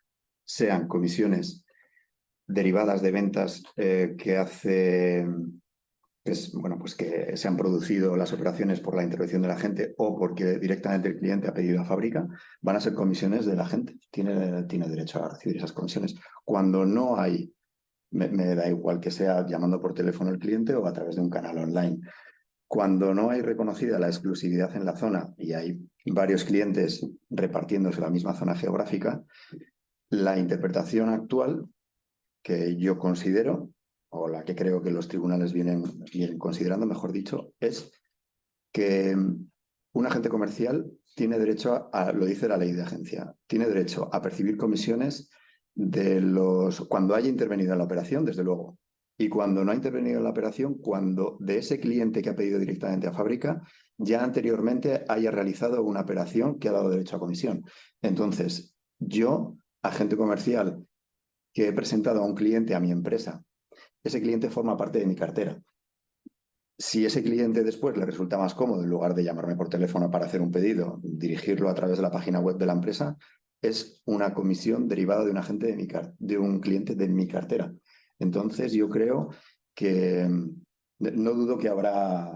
sean comisiones derivadas de ventas que se han producido las operaciones por la intervención del agente o porque directamente el cliente ha pedido a fábrica, van a ser comisiones del agente. Tiene derecho a recibir esas comisiones. Cuando no hay, me da igual que sea llamando por teléfono al cliente o a través de un canal online. Cuando no hay reconocida la exclusividad en la zona y hay varios clientes repartiéndose la misma zona geográfica, la interpretación actual que yo considero, o la que creo que los tribunales vienen considerando, mejor dicho, es que un agente comercial tiene derecho lo dice la ley de agencia, tiene derecho a percibir comisiones cuando haya intervenido en la operación, desde luego, y cuando no ha intervenido en la operación, cuando de ese cliente que ha pedido directamente a fábrica ya anteriormente haya realizado una operación que ha dado derecho a comisión. Entonces, yo, agente comercial, que he presentado a un cliente a mi empresa, ese cliente forma parte de mi cartera. Si ese cliente después le resulta más cómodo, en lugar de llamarme por teléfono para hacer un pedido, dirigirlo a través de la página web de la empresa, es una comisión derivada de un agente de un cliente de mi cartera. Entonces, yo creo que no dudo que habrá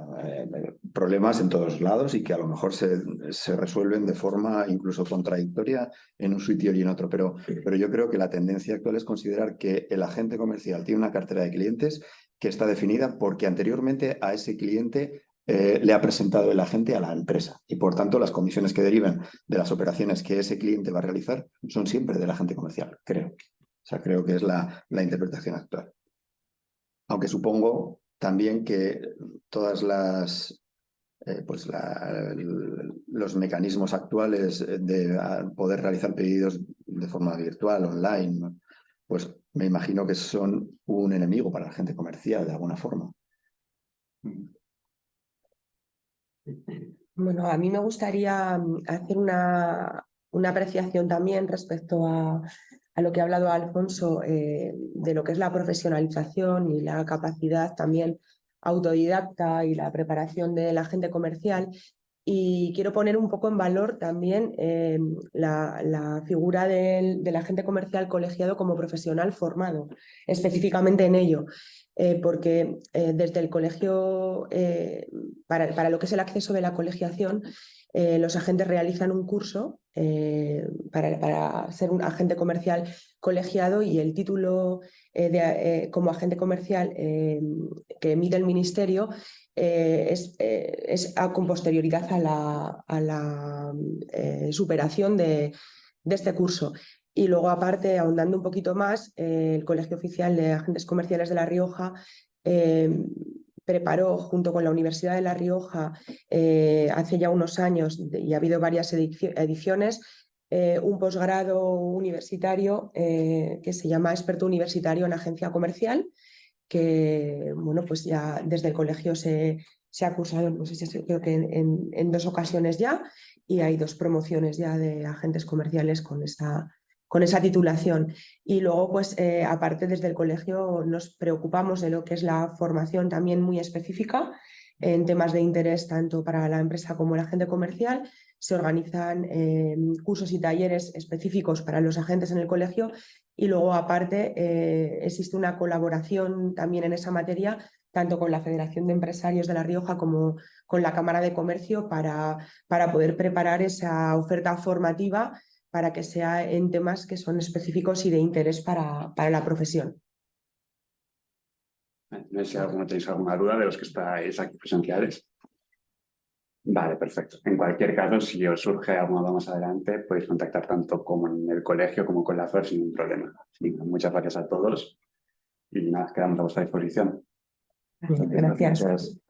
problemas en todos lados y que a lo mejor se resuelven de forma incluso contradictoria en un sitio y en otro. Pero yo creo que la tendencia actual es considerar que el agente comercial tiene una cartera de clientes que está definida porque anteriormente a ese cliente le ha presentado el agente a la empresa y por tanto las comisiones que derivan de las operaciones que ese cliente va a realizar son siempre del agente comercial, creo. O sea, creo que es la interpretación actual. Aunque supongo también que todas las los mecanismos actuales de poder realizar pedidos de forma virtual, online, ¿no? Pues me imagino que son un enemigo para la gente comercial de alguna forma. Bueno, a mí me gustaría hacer una apreciación también respecto a lo que ha hablado Alfonso, de lo que es la profesionalización y la capacidad también autodidacta y la preparación del agente comercial. Y quiero poner un poco en valor también la figura del agente comercial colegiado como profesional formado, específicamente en ello. Porque desde el colegio, para lo que es el acceso de la colegiación, los agentes realizan un curso para ser un agente comercial colegiado, y el título como agente comercial que emite el Ministerio es con posterioridad a la superación de este curso. Y luego, aparte, ahondando un poquito más, el Colegio Oficial de Agentes Comerciales de La Rioja preparó, junto con la Universidad de La Rioja, hace ya unos años, y ha habido varias ediciones, un posgrado universitario que se llama Experto Universitario en Agencia Comercial, que bueno, pues ya desde el colegio se ha cursado, no sé si creo que en 2 ocasiones ya, y hay 2 promociones ya de agentes comerciales con esa titulación. Y luego, pues aparte, desde el colegio nos preocupamos de lo que es la formación también muy específica en temas de interés tanto para la empresa como el agente comercial. Se organizan cursos y talleres específicos para los agentes en el colegio, y luego, aparte, existe una colaboración también en esa materia, tanto con la Federación de Empresarios de La Rioja como con la Cámara de Comercio, para poder preparar esa oferta formativa para que sea en temas que son específicos y de interés para la profesión. No sé si tenéis alguna duda de los que estáis aquí presenciales. Vale, perfecto. En cualquier caso, si os surge alguna duda más adelante, podéis contactar tanto como en el colegio como con la FER sin ningún problema. Muchas gracias a todos y nada, quedamos a vuestra disposición. Gracias.